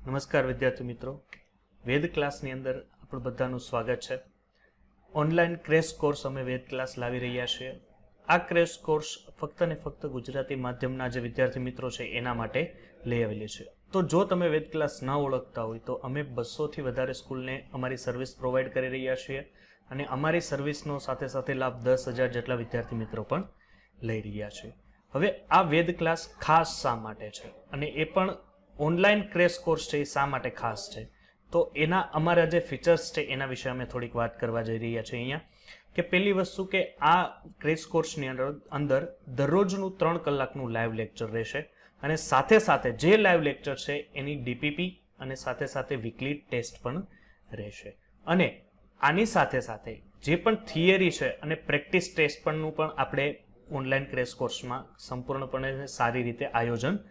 નમસ્કાર વિદ્યાર્થી મિત્રો, વેદ ક્લાસની અંદર આપણું બધાનું સ્વાગત છે. ઓનલાઈન ક્રેશ કોર્સ અમે વેદ ક્લાસ લાવી રહ્યા છીએ. આ ક્રેશ કોર્સ ફક્ત ને ફક્ત ગુજરાતી માધ્યમના જે વિદ્યાર્થી મિત્રો છે એના માટે લઈ આવેલી છે. તો જો તમે વેદ ક્લાસ ન ઓળખતા હોય તો અમે 200થી વધારે સ્કૂલને અમારી સર્વિસ પ્રોવાઈડ કરી રહ્યા છીએ અને અમારી સર્વિસનો સાથે સાથે લાભ 10,000 જેટલા વિદ્યાર્થી મિત્રો પણ લઈ રહ્યા છે. હવે આ વેદ ક્લાસ ખાસ શા માટે છે અને એ પણ ઓનલાઈન ક્રેશ કોર્સ છે એ શા માટે ખાસ છે, તો એના અમારા જે ફીચર્સ છે એના વિશે અમે થોડીક વાત કરવા જઈ રહ્યા છીએ અહીંયા. કે પહેલી વસ્તુ કે આ ક્રેશ કોર્સની અંદર દરરોજનું 3 કલાકનું લાઈવ લેક્ચર રહેશે અને સાથે સાથે જે લાઈવ લેક્ચર છે એની ડીપીપી અને સાથે સાથે વીકલી ટેસ્ટ પણ રહેશે. અને આની સાથે સાથે જે પણ થિયરી છે અને પ્રેક્ટિસ ટેસ્ટ પણનું પણ આપણે ઓનલાઈન ક્રેશ કોર્સમાં સંપૂર્ણપણે સારી રીતે આયોજન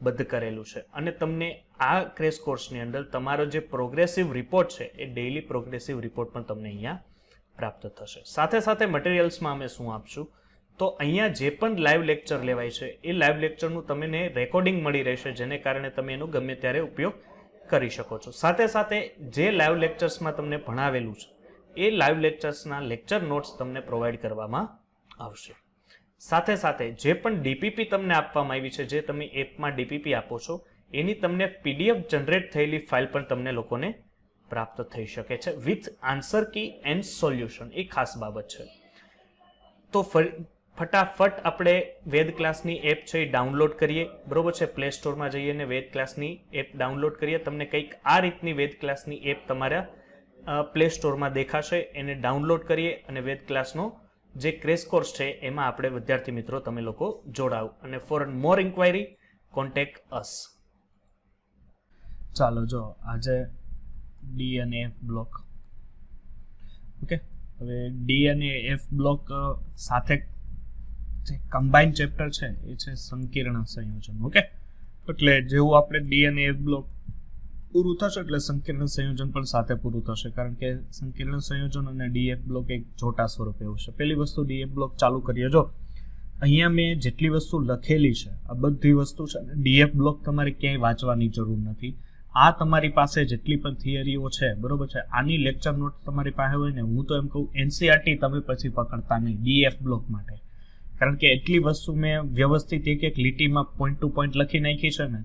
બદ્ધ કરેલું છે. અને તમને આ ક્રેશ કોર્સની અંદર તમારો જે પ્રોગ્રેસિવ રિપોર્ટ છે એ ડેઇલી પ્રોગ્રેસિવ રિપોર્ટ પણ તમને અહીંયા પ્રાપ્ત થશે. સાથે સાથે મટીરિયલ્સમાં અમે શું આપશું, તો અહીંયા જે પણ લાઈવ લેક્ચર લેવાય છે એ લાઈવ લેક્ચરનું તમને રેકોર્ડિંગ મળી રહેશે, જેને કારણે તમે એનો ગમે ત્યારે ઉપયોગ કરી શકો છો. સાથે સાથે જે લાઈવ લેક્ચર્સમાં તમને ભણાવેલું છે એ લાઈવ લેક્ચર્સના લેક્ચર નોટ્સ તમને પ્રોવાઈડ કરવામાં આવશે. સાથે સાથે જે પણ ડીપીપી તમને આપવામાં આવી છે, જે તમે એપમાં ડીપીપી આપો છો એની તમને પીડીએફ જનરેટ થયેલી ફાઇલ પણ તમને લોકોને પ્રાપ્ત થઈ શકે છે with answer key and solution. એ ખાસ બાબત છે. તો ફટાફટ આપણે વેદ ક્લાસની એપ છે એ ડાઉનલોડ કરીએ, બરોબર છે. પ્લે સ્ટોરમાં જઈએ અને વેદ ક્લાસની એપ ડાઉનલોડ કરીએ. તમને કંઈક આ રીતની વેદ ક્લાસની એપ તમારા પ્લે સ્ટોરમાં દેખાશે. એને ડાઉનલોડ કરીએ અને વેદ ક્લાસનો જે ક્રેશ કોર્સ છે એમાં આપણે વિદ્યાર્થી મિત્રો તમે લોકો જોડાવ અને ફોર મોર ઇન્ક્વાયરી કોન્ટેક્ટ અસ. ચાલો જો આજે ડી અને એફ બ્લોક. ઓકે, હવે ડી અને એફ બ્લોક સાથે જે કમ્બાઇન્ડ ચેપ્ટર છે એ છે સંકીર્ણ સંયોજન. ઓકે, એટલે જેવું આપણે ડી અને એફ બ્લોક પૂરું થશે એટલે સંકીર્ણ સંયોજન પણ સાથે પૂરું થશે, કારણ કે સંકીર્ણ સંયોજન અને ડીએફ બ્લોક એક જોટા સ્વરૂપે એવું છે. પહેલી વસ્તુ ડીએફ બ્લોક ચાલુ કરીએ. જો અહીંયા મેં જેટલી વસ્તુ લખેલી છે આ બધી વસ્તુ છે ને ડીએફ બ્લોક તમારે ક્યાંય વાંચવાની જરૂર નથી. આ તમારી પાસે જેટલી પણ થિયરીઓ છે, બરોબર છે, આની લેક્ચર નોટ તમારી પાસે હોય ને, હું તો એમ કહું એનસીઆરટી તમે પછી પકડતા નહીં ડીએફ બ્લોક માટે, કારણ કે એટલી વસ્તુ મેં વ્યવસ્થિત એક એક લીટીમાં પોઈન્ટ ટુ પોઈન્ટ લખી નાખી છે ને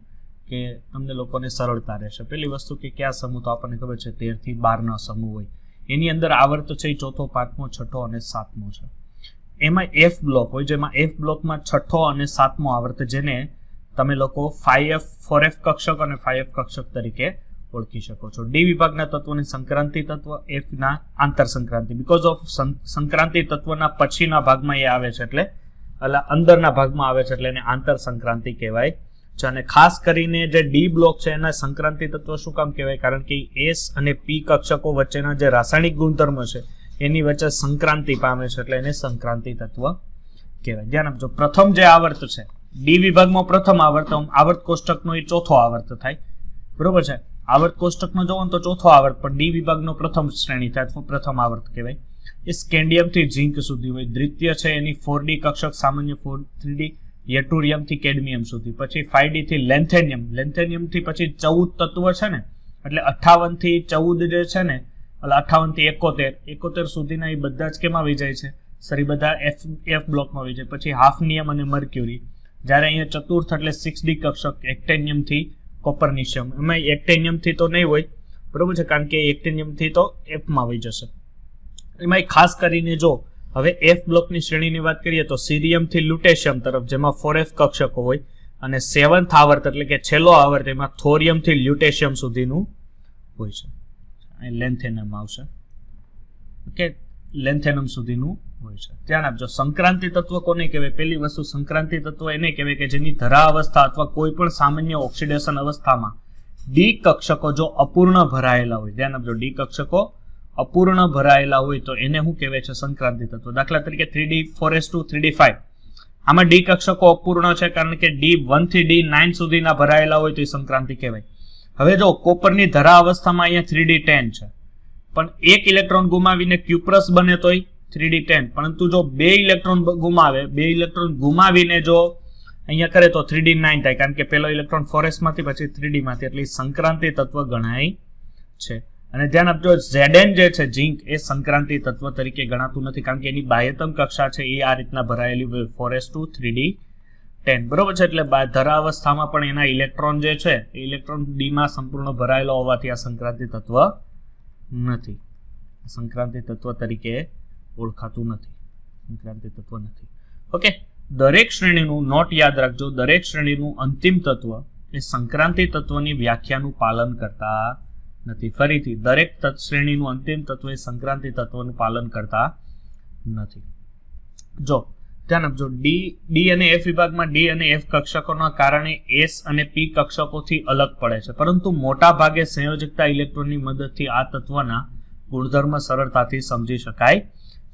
કે તમને લોકોને સરળતા રહેશે. પહેલી વસ્તુ કે કયા સમૂહ, તો આપણને ખબર છે 13 થી 12 સમૂહ હોય. એની અંદર આવર્ત છે એ 4થો, 5મો, 6થો અને 7મો છે. એમાં એફ બ્લોક હોય, જેમાં એફ બ્લોકમાં 6થો અને 7મો આવર્ત, જેને તમે લોકો 5F 4F કક્ષક અને 5F કક્ષક તરીકે ઓળખી શકો છો. ડી વિભાગના તત્વોને સંક્રાંતિ તત્વ, એફ ના આંતર સંક્રાંતિ. બીકોઝ ઓફ સંક્રાંતિ તત્વના પછીના ભાગમાં એ આવે છે એટલે અંદરના ભાગમાં આવે છે એટલે એને આંતર સંક્રાંતિ કહેવાય છે. અને ખાસ કરીને જે ડી બ્લોક છે એના સંક્રાંતિ તત્વ શું કામ કહેવાય, કારણ કે એસ અને પી કક્ષકો વચ્ચેના જે રાસાયણિક ગુણધર્મ છે એની વચ્ચે સંક્રાંતિ પામે છે એટલે એને સંક્રાંતિ તત્વ કહેવાય. ધ્યાન આપજો. પ્રથમ જે આવર્ત છે ડી વિભાગમાં પ્રથમ આવર્ત કોષ્ટકનો એ 4થો આવર્ત થાય, બરોબર છે. આવર્ત કોષ્ટકનો જોવો તો 4થો આવર્ત, પણ ડી વિભાગનો પ્રથમ શ્રેણી થાય અથવા પ્રથમ આવર્ત કહેવાય. એ સ્કેન્ડિયમ થી ઝિંક સુધી હોય. દ્વિતીય છે એની 4D કક્ષક, સામાન્ય 3D, યટુરિયમ થી કેડમિયમ સુધી. પછી 5D થી લેન્થેનિયમ થી પછી 14 તત્વ છે ને, એટલે 58 થી 14 જે છે ને, એટલે 58 થી 71 સુધીના એ બધા જ કેમાં આવી જાય છે, સરી બધા એફ બ્લોકમાં આવી જાય. પછી હાફનિયમ અને મર્ક્યુરી. જ્યારે અહીંયા ચતુર્થ એટલે 6D કક્ષક, એક્ટેનિયમ થી કોપરનિશિયમ. એમાં એક્ટેનિયમ થી તો નહીં હોય, બરોબર છે, કારણ કે એક્ટેનિયમ થી તો એફમાં આવી જશે. એમાં ખાસ કરીને જો હવે એફ બ્લોકની શ્રેણીની વાત કરીએ તો સીરિયમ થી લ્યુટેશિયમ તરફ, જેમાં 4F કક્ષકો હોય, અને 7th આવર્ત એટલે કે છેલ્લો આવર્ત એમાં થોરિયમ થી લ્યુટેશિયમ સુધીનું હોય છે. લેન્થેનમ આવશે. ઓકે, લેન્થેનમ સુધીનું હોય છે. ધ્યાન આપજો. સંક્રાંતિ તત્વ કોને કહેવાય? પહેલી વસ્તુ સંક્રાંતિ તત્વ એને કહેવાય કે જેની ધરા અવસ્થા અથવા કોઈ પણ સામાન્ય ઓક્સિડેશન અવસ્થામાં ડી કક્ષકો જો અપૂર્ણ ભરાયેલા હોય. ધ્યાન આપજો, ડી કક્ષકો અપૂર્ણ ભરાયેલા હોય તો એને શું કહેવાય છે? સંક્રાંતિ તત્વ. દાખલા તરીકે 3D 4S2 3D5, આમાં ડી કક્ષકો અપૂર્ણ છે કારણ કે D1 થી D9 સુધીના ભરાયેલા હોય તો એ સંક્રાંતિ કહેવાય. હવે જો કોપરની ધરા અવસ્થામાં અહીંયા 3D10 છે, પણ એક ઇલેક્ટ્રોન ગુમાવીને ક્યુપ્રસ બને તોય 3D10, પરંતુ જો 2 ઇલેક્ટ્રોન ગુમાવીને જો અહીંયા કરે તો 3d9 થાય, કારણ કે પેલો ઇલેક્ટ્રોન 4s માંથી પછી 3d માંથી, એટલે સંક્રાંતિ તત્વ ગણાય છે. અને ધ્યાન આપજો, Zn જે છે ઝીંક એ સંક્રાંતિ તત્વ તરીકે ગણાતું નથી, કારણ કે એની બાહ્યતમ કક્ષા છે એ આ રીતના ભરાયેલી હોય 4s2 3d10, બરોબર છે. એટલે ધરા અવસ્થામાં પણ એના ઇલેક્ટ્રોન જે છે એ ઇલેક્ટ્રોન ડી માં સંપૂર્ણ ભરાયેલો હોવાથી આ સંક્રાંતિ તત્વ નથી, સંક્રાંતિ તત્વ તરીકે ઓળખાતું નથી, સંક્રાંતિ તત્વ નથી. ઓકે, દરેક શ્રેણીનું નોટ યાદ રાખજો, દરેક શ્રેણીનું અંતિમ તત્વ એ સંક્રાંતિ તત્વની વ્યાખ્યાનું પાલન કરતા નથી. ફરીથી, દરેક શ્રેણીનું અંતિમ તત્વ એ સંક્રાંતિ તત્વનું પાલન કરતા નથી. જો ધ્યાન આપજો, ડી અને એફ વિભાગમાં ડી અને એફ કક્ષકોના કારણે એસ અને પી કક્ષકોથી અલગ પડે છે, પરંતુ મોટા ભાગે સંયોજકતા ઇલેક્ટ્રોનની મદદથી આ તત્વના ગુણધર્મ સરળતાથી સમજી શકાય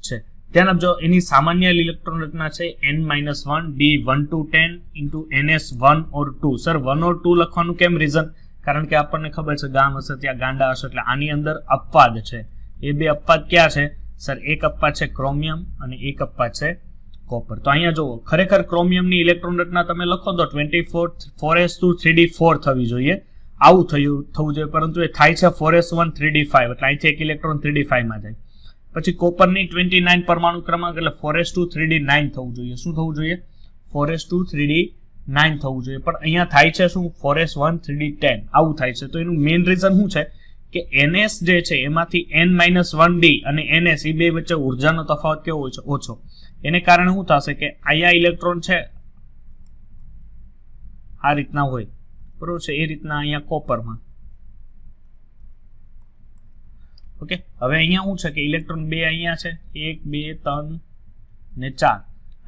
છે. ધ્યાન આપજો, એની સામાન્ય ઇલેક્ટ્રોન રચના છે n-1 d1 to 10 into ns1 or 2. Sir 1 or 2 લખવાનું કેમ? રીઝન, કારણ કે આપણને ખબર છે ગામ હશે ત્યાં ગાંડા હશે, એટલે આની અંદર અપવાદ છે. એ બે અપવાદ ક્યાં છે સર? એક અપવાદ છે ક્રોમિયમ અને એક અપવાદ છે કોપર. તો અહીંયા જુઓ, ખરેખર ક્રોમિયમની ઇલેક્ટ્રોન રચના તમે લખો તો 4s2 3d4 થવી જોઈએ, આવું થવું જોઈએ, પરંતુ એ થાય છે 4s1 3d5, એટલે અહીંથી એક ઇલેક્ટ્રોન 3d5 માં જાય. પછી કોપરની 29 પરમાણુ ક્રમાંક, એટલે 4s2 3d9 થવું જોઈએ. શું થવું જોઈએ? 4s2 3d9 થવું જોઈએ, પણ અહીંયા થાય છે શું? 4s1 3d10, આવું થાય છે. તો એનું મેઇન રીઝન શું છે કે ns જે છે એમાંથી n-1d અને ns એ બે વચ્ચે ઉર્જાનો તફાવત કેવો હોય છે? ઓછો. એને કારણે શું થશે કે અહીંયા ઇલેક્ટ્રોન છે આ રીતના હોય, બરોબર છે, એ રીતના અહીંયા કોપરમાં. ઓકે, હવે અહીંયા શું છે કે ઇલેક્ટ્રોન બે અહીંયા છે, 1 2 3 ને 4.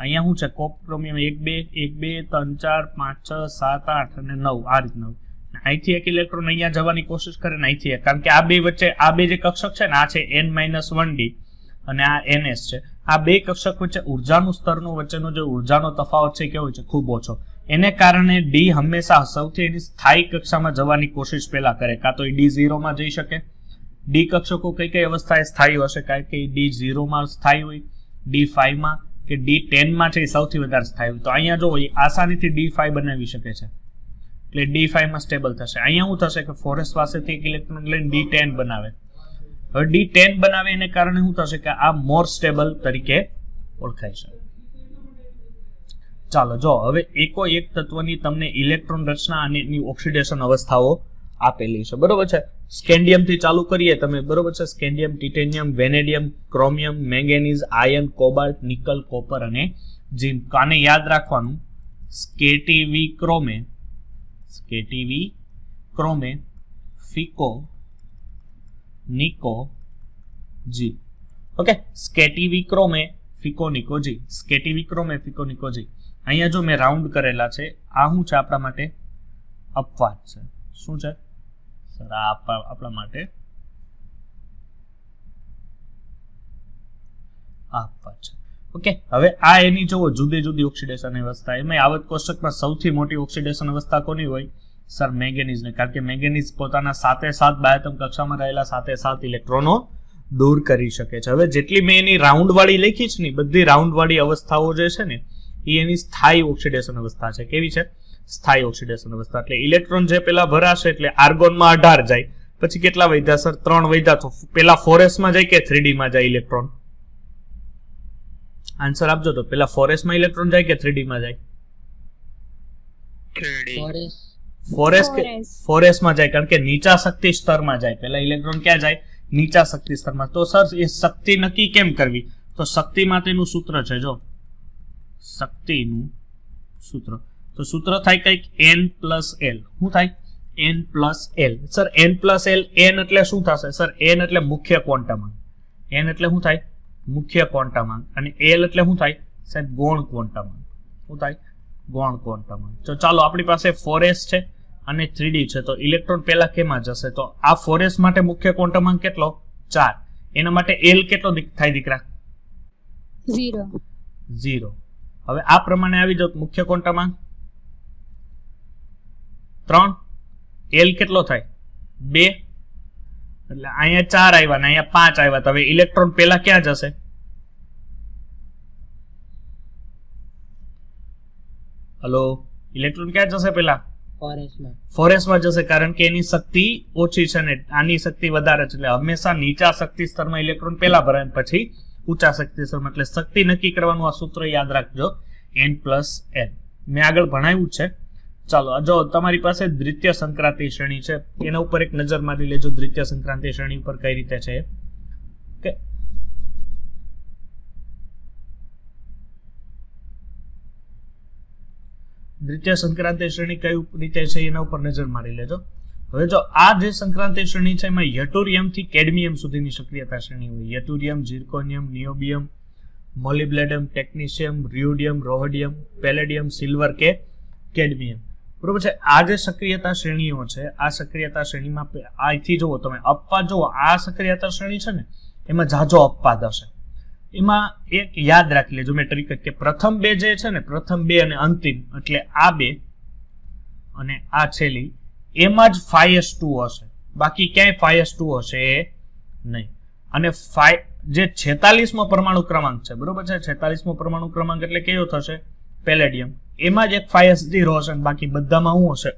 અહીંયા શું છે? ક્રોમિયમ 1 2 1 2 3 4 5 6 7 8 અને 9, આ રીતના હોય. અહીંથી એક ઇલેક્ટ્રોન અહીંયા જવાની કોશિશ કરે ને અહીંથી, કારણ કે આ બે વચ્ચે આ બે જે કક્ષક છે ને, આ છે n-1d અને આ ns છે, આ બે કક્ષક વચ્ચે ઉર્જાનું સ્તરનું વચ્ચેનો જે ઉર્જાનો તફાવત છે કેવો છે? ખૂબ ઓછો. એને કારણે ડી હંમેશા સૌથી એની સ્થાયી કક્ષામાં જવાની કોશિશ પહેલા કરે, કાં તો d0 માં જઈ શકે. ડી કક્ષકો કઈ કઈ અવસ્થાએ સ્થાયી હશે? કારણ કે d0 માં સ્થાયી હોય, d5 માં કે d10 માં છે એ સૌથી વધારે સ્થાયી હોય. તો અહીંયા જો આસાનીથી d5 બનાવી શકે છે, એટલે d5 માં સ્ટેબલ થશે. અહીંયા શું થશે કે 4s પાસેથી એક ઇલેક્ટ્રોન લઈને d10 બનાવે. હવે d10 બનાવે એને કારણે શું થશે કે આ મોર સ્ટેબલ તરીકે ઓળખાય છે. ચાલો જો હવે એકો એક તત્વની તમને ઇલેક્ટ્રોન રચના અને એની ઓક્સિડેશન અવસ્થાઓ આપેલી છે, બરોબર છે. સ્કેન્ડિયમ થી ચાલુ કરીએ તમે, બરોબર છે. Scandium, titanium, vanadium, chromium, manganese, iron, cobalt, nickel, copper અને ઝિંક. આને યાદ રાખવાનું, સ્કેટીવી ક્રોમે, ફિકો, નિકો, જી. ઓકે, સ્કેટીવી ક્રોમે, ફિકો, નિકો, જી. સ્કેટીવી ક્રોમે, ફિકો, નિકો, જી. અહીંયા જો મેં રાઉન્ડ કરેલા છે, આ શું છે આપણા માટે? અપવાદ છે. શું છે સર? આ આપણા માટે અપવાદ છે. ઓકે, હવે આ એની જુઓ જુદી જુદી ઓક્સિડેશન અવસ્થા. એમાં આવત કોષ્ટકમાં સૌથી મોટી ઓક્સિડેશન અવસ્થા કોની હોય? સર મેંગેનીઝ ને, કારણ કે મેંગેનીઝ પોતાના 7 બાહ્યતમ કક્ષામાં રહેલા 7 ઇલેક્ટ્રોનો દૂર કરી શકે છે. હવે જેટલી મેં એની રાઉન્ડ વાળી લખી છે ને, બધી રાઉન્ડ વાળી અવસ્થાઓ જે છે ને એ એની સ્થાયી ઓક્સિડેશન અવસ્થા છે. કેવી છે? સ્થાયી ઓક્સિડેશન અવસ્થા. એટલે ઇલેક્ટ્રોન જે પેલા ભરાશે એટલે આર્ગોનમાં 18 જાય, પછી કેટલા વધ્યા સર? 3 વધ્યા. તો પેલા 4s માં જાય કે 3d માં જાય ઇલેક્ટ્રોન? આન્સર આપજો તો. પેલા 4s માં ઇલેક્ટ્રોન જાય કે 3d માં જાય? 4s માં જાય, કારણ કે નીચા શક્તિ સ્તરમાં જાય. પેલા ઇલેક્ટ્રોન ક્યાં જાય? નીચા શક્તિ સ્તરમાં. તો સર એ શક્તિ નક્કી કેમ કરવી? તો શક્તિ માટેનું સૂત્ર છે, જો શક્તિનું સૂત્ર. તો સૂત્ર થાય કંઈક n+l. શું થાય? n+l. સર n+l, n એટલે શું થશે સર? n એટલે મુખ્ય ક્વોન્ટમાંક. n એટલે શું થાય? મુખ્ય ક્વોન્ટમાંક. અને l એટલે શું થાય સાહેબ? ગૌણ ક્વોન્ટમાંક. શું થાય? ગૌણ ક્વોન્ટમાંક. તો ચાલો, આપણી પાસે 4s છે અને 3d છે, તો ઇલેક્ટ્રોન પહેલા કેમાં જશે? તો આ 4s માટે મુખ્ય ક્વોન્ટમાંક કેટલો? 4. એના માટે l કેટલો થાય દીકરા? 0. હવે આ પ્રમાણે આવી જાવ, મુખ્ય ક્વોન્ટમાંક 3, l કેટલો થાય? 2. એટલે અહીંયા 4 આવ્યા ને અહીંયા 5 આવ્યા. તો હવે ઇલેક્ટ્રોન પહેલા ક્યાં જશે? હલો, ઇલેક્ટ્રોન ક્યાં જશે પેલા? 4s માં જશે, કારણ કે એની શક્તિ ઓછી છે ને આની શક્તિ વધારે છે, એટલે હંમેશા નીચા શક્તિ સ્તરમાં ઇલેક્ટ્રોન પેલા ભરાય પછી ઊંચા શક્તિ સ્તરમાં. એટલે શક્તિ નક્કી કરવાનું આ સૂત્ર યાદ રાખજો, n+n. મેં આગળ ભણાવ્યું છે. ચાલો, જો તમારી પાસે દ્વિતીય સંક્રાંતિ શ્રેણી છે, એના ઉપર એક નજર મારી લેજો. દ્વિતીય સંક્રાંતિ શ્રેણી ઉપર કઈ રીતે છે. ઓકે, દ્વિતીય સંક્રાંતિ શ્રેણી કઈ રીતે છે એના ઉપર નજર મારી લેજો. હવે જો આ જે સંક્રાંતિ શ્રેણી છે એમાં યટુરિયમ થી કેડમિયમ સુધીની સક્રિયતા શ્રેણી હોય. યટુરિયમ, zirconium, niobium, molybdenum, ટેક્નિશિયમ, રિયોડિયમ, રોહોડિયમ, palladium, silver કે કેડમિયમ. બરોબર છે. આ જે સક્રિયતા શ્રેણીઓ છે, આ સક્રિયતા શ્રેણીમાં અહીંથી જુઓ તમે અપવાદ જુઓ. આ સક્રિયતા શ્રેણી છે ને એમાં જાજો અપવાદ હશે. એમાં એક યાદ રાખી લેજો મેં ટ્રીક, કે પ્રથમ બે જે છે ને, પ્રથમ બે અને અંતિમ, એટલે આ બે અને આ છેલ્લી, એમાં જ 5s2 હશે. બાકી ક્યાંય 5s2 હશે નહીં. અને જે 46મો પરમાણુ ક્રમાંક છે, બરોબર છે, 46મો પરમાણુ ક્રમાંક એટલે કયો થશે? પેલેડિયમ. એમાં જ એક 5s0 હશે, બાકી બધામાં શું હશે?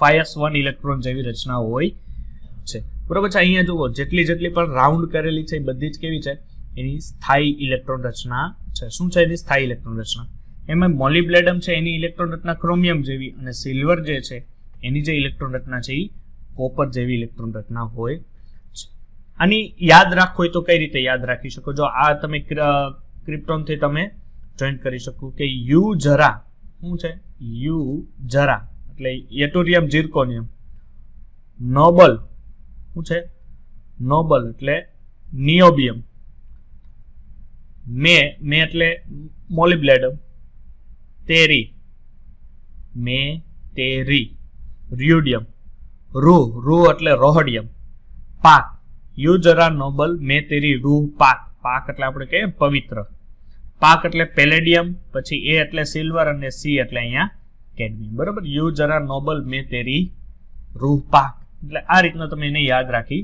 5s1 ઇલેક્ટ્રોન જેવી રચના હોય છે. બરોબર છે. અહીંયા જુઓ, જેટલી પણ રાઉન્ડ કરેલી છે એ બધી જ કેવી છે? એની સ્થાયી ઇલેક્ટ્રોન રચના છે. શું છે એની સ્થાયી ઇલેક્ટ્રોન રચના? એમાં મોલિબ્લેડમ છે એની ઇલેક્ટ્રોન રચના ક્રોમિયમ જેવી, અને સિલ્વર જે છે એની જે ઇલેક્ટ્રોન રચના છે એ કોપર જેવી ઇલેક્ટ્રોન રચના હોય છે. આની યાદ રાખવું હોય તો કઈ રીતે યાદ રાખી શકો? જો આ તમે ક્રિપ્ટોન થી તમે જોઈન્ટ કરી શકો કે યુ જરા શું છે? યુ જરા એટલે યટુરિયમ, ઝિર્કોનિયમ. નોબલ શું છે? નોબલ એટલે નિયોબિયમ. મે એટલે મોલિબ્લેડમ. તેરી રિયોડિયમ. રૂ એટલે રોહોડિયમ. પાક યુ જરા નોબલ મે તેરી રૂહ પાક. પાક એટલે આપણે કહીએ પવિત્ર. પાક એટલે પેલેડિયમ, પછી એ એટલે સિલ્વર અને સી એટલે અહીંયા કેડમિયમ. બરોબર. યુ જરા નોબલ મે તેરી રૂહ પાક. એટલે આ રીતના તમે એને યાદ રાખી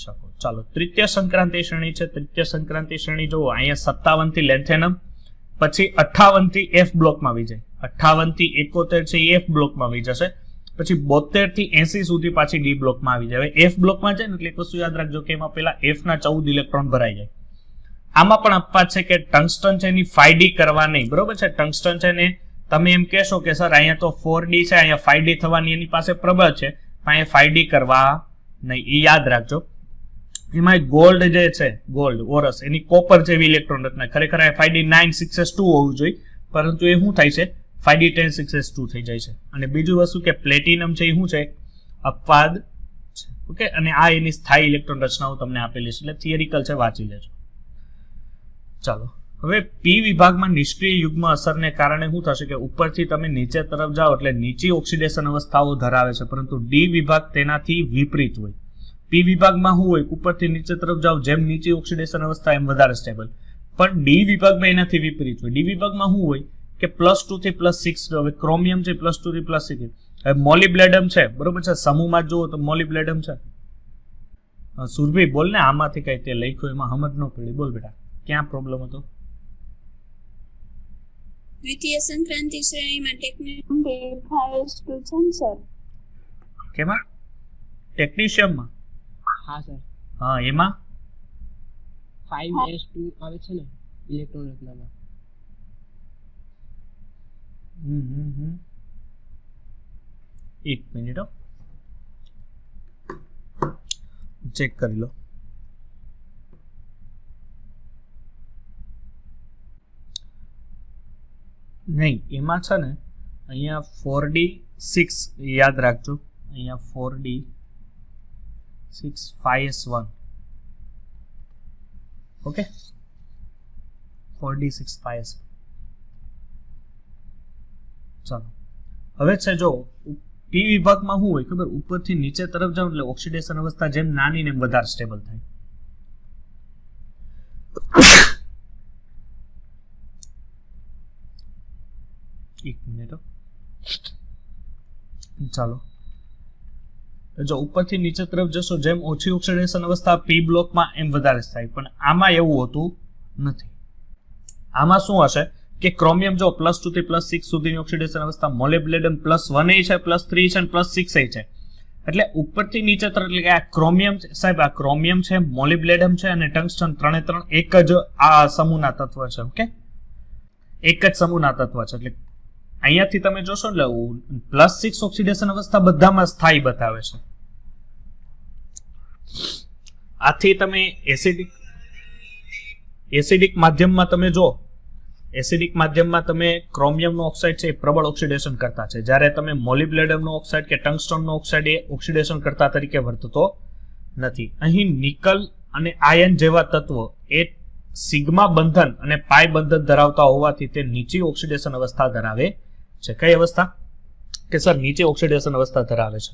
શકો. ચાલો, તૃતીય સંક્રાંતિ શ્રેણી છે. તૃતીય સંક્રાંતિ શ્રેણી જુઓ, અહીંયા 57 થી લેન્થેનમ, પછી 58 થી એફ બ્લોકમાં આવી જાય. 58 થી 71 છે એફ બ્લોકમાં આવી જશે. પછી 72 થી 80 સુધી પાછી ડી બ્લોકમાં આવી જાય. એફ બ્લોકમાં છે ને એટલે એક વસ્તુ યાદ રાખજો કે એમાં પેલા એફ ના 14 ઇલેક્ટ્રોન ભરાઈ જાય. આમાં પણ અપવાદ છે કે ટંગસ્ટન છે એની 5d કરવા નહીં. બરોબર છે. ટંગસ્ટન છે ને તમે એમ કહેશો કે સર અહીંયા તો 4d છે, અહીંયા 5d થવાની એની પાસે પ્રબળ છે, પણ અહીંયા 5d કરવા નહીં. એ યાદ રાખજો. એમાં ગોલ્ડ જે છે, ગોલ્ડ ઓરસ, એની કોપર જેવી ઇલેક્ટ્રોન રચના. ખરેખર 5d 9 6s2 હોવું જોઈએ, પરંતુ એ શું થાય છે? 5d 10 6s2 થઈ જાય છે. અને બીજું વસ્તુ કે પ્લેટિનમ છે એ શું છે? અપવાદ છે. ઓકે. અને આ એની સ્થાયી ઇલેક્ટ્રોન રચનાઓ તમને આપેલી છે, એટલે થિયરિકલ છે, વાંચી લેજો. ચાલો, હવે પી વિભાગમાં નિષ્ક્રિય યુગ્મ અસરને કારણે શું થશે કે ઉપરથી તમે નીચે તરફ જાઓ એટલે નીચી ઓક્સિડેશન અવસ્થાઓ ધરાવે છે, પરંતુ ડી વિભાગ તેનાથી વિપરીત હોય. પી વિભાગમાં શું હોય? ઉપરથી નીચે તરફ જાઓ, જેમ નીચી ઓક્સિડેશન અવસ્થા એમ વધારે સ્ટેબલ. પણ ડી વિભાગમાં એનાથી વિપરીત હોય. ડી વિભાગમાં શું હોય કે +2 થી +6. હવે ક્રોમિયમ છે +2 થી +6. હવે મોલિબ્લેડમ છે, બરોબર છે, સમૂહમાં જુઓ તો મોલિબ્લેડમ છે. સુરભી બોલ ને, આમાંથી કઈ તે લખ્યું એમાં સમજ ન પડી. બોલ બેટા, ક્યાં પ્રોબ્લેમ હતો? દ્વિતીય સંક્રાંતિ શ્રેણીમાં ટેક્નિશિયમ 5s2 છે સર. કેમાં? ટેક્નિશિયમમાં? હા સર. હા, એમાં 5s2 આવે છે ને ઇલેક્ટ્રોન રચનામાં. એક મિનિટ ચેક કરી લો. નહીં, એમાં છે ને અહીંયા 4d6 યાદ રાખજો. અહીંયા 4d6 5s1. Okay, 4d6 5s. ચાલો, હવે છે જો પી વિભાગમાં શું હોય ખબર? ઉપરથી નીચે તરફ જાવ એટલે ઓક્સિડેશન અવસ્થા જેમ નાની ને વધારે સ્ટેબલ થાય. એક મિનિટ. ચાલો, જો ઉપરથી નીચે તરફ જશો જેમ ઓછી ઓક્સિડેશન અવસ્થા પી બ્લોકમાં એમ વધારે થાય, પણ આમાં એવું હોતું નથી. આમાં શું હશે કે ક્રોમિયમ જો +2 થી +6 સુધીની ઓક્સિડેશન અવસ્થા, મોલિબ્ડેનમ +1 છે, +3 છે અને +6 છે. એટલે ઉપરથી નીચે તરફ, એટલે કે આ ક્રોમિયમ સાહેબ, આ ક્રોમિયમ છે, મોલિબ્ડેનમ છે અને ટંગસ્ટન ત્રણે એક જ આ સમૂહના તત્વ છે. ઓકે, એક જ સમૂહના તત્વ છે. એટલે અહીંયાથી તમે જોશો એટલે +6 ઓક્સિડેશન અવસ્થા બધામાં સ્થાયી બતાવે છે. આથી તમે એસિડિક માધ્યમમાં તમે જો, એસિડિક માધ્યમમાં તમે ક્રોમિયમનો ઓક્સાઇડ છે એ પ્રબળ ઓક્સિડેશન કરતા છે, જ્યારે તમે મોલિબ્ડેનમનો ઓક્સાઇડ કે ટંગસ્ટનનો ઓક્સાઇડ એ ઓક્સિડેશન કરતા તરીકે વર્તતો નથી. અહીં નિકલ અને આયન જેવા તત્વો એ સિગ્મા બંધન અને પાઈ બંધન ધરાવતા હોવાથી તે નીચી ઓક્સિડેશન અવસ્થા ધરાવે છે. કઈ અવસ્થા? કે સર નીચે ઓક્સિડેશન અવસ્થા ધરાવે છે.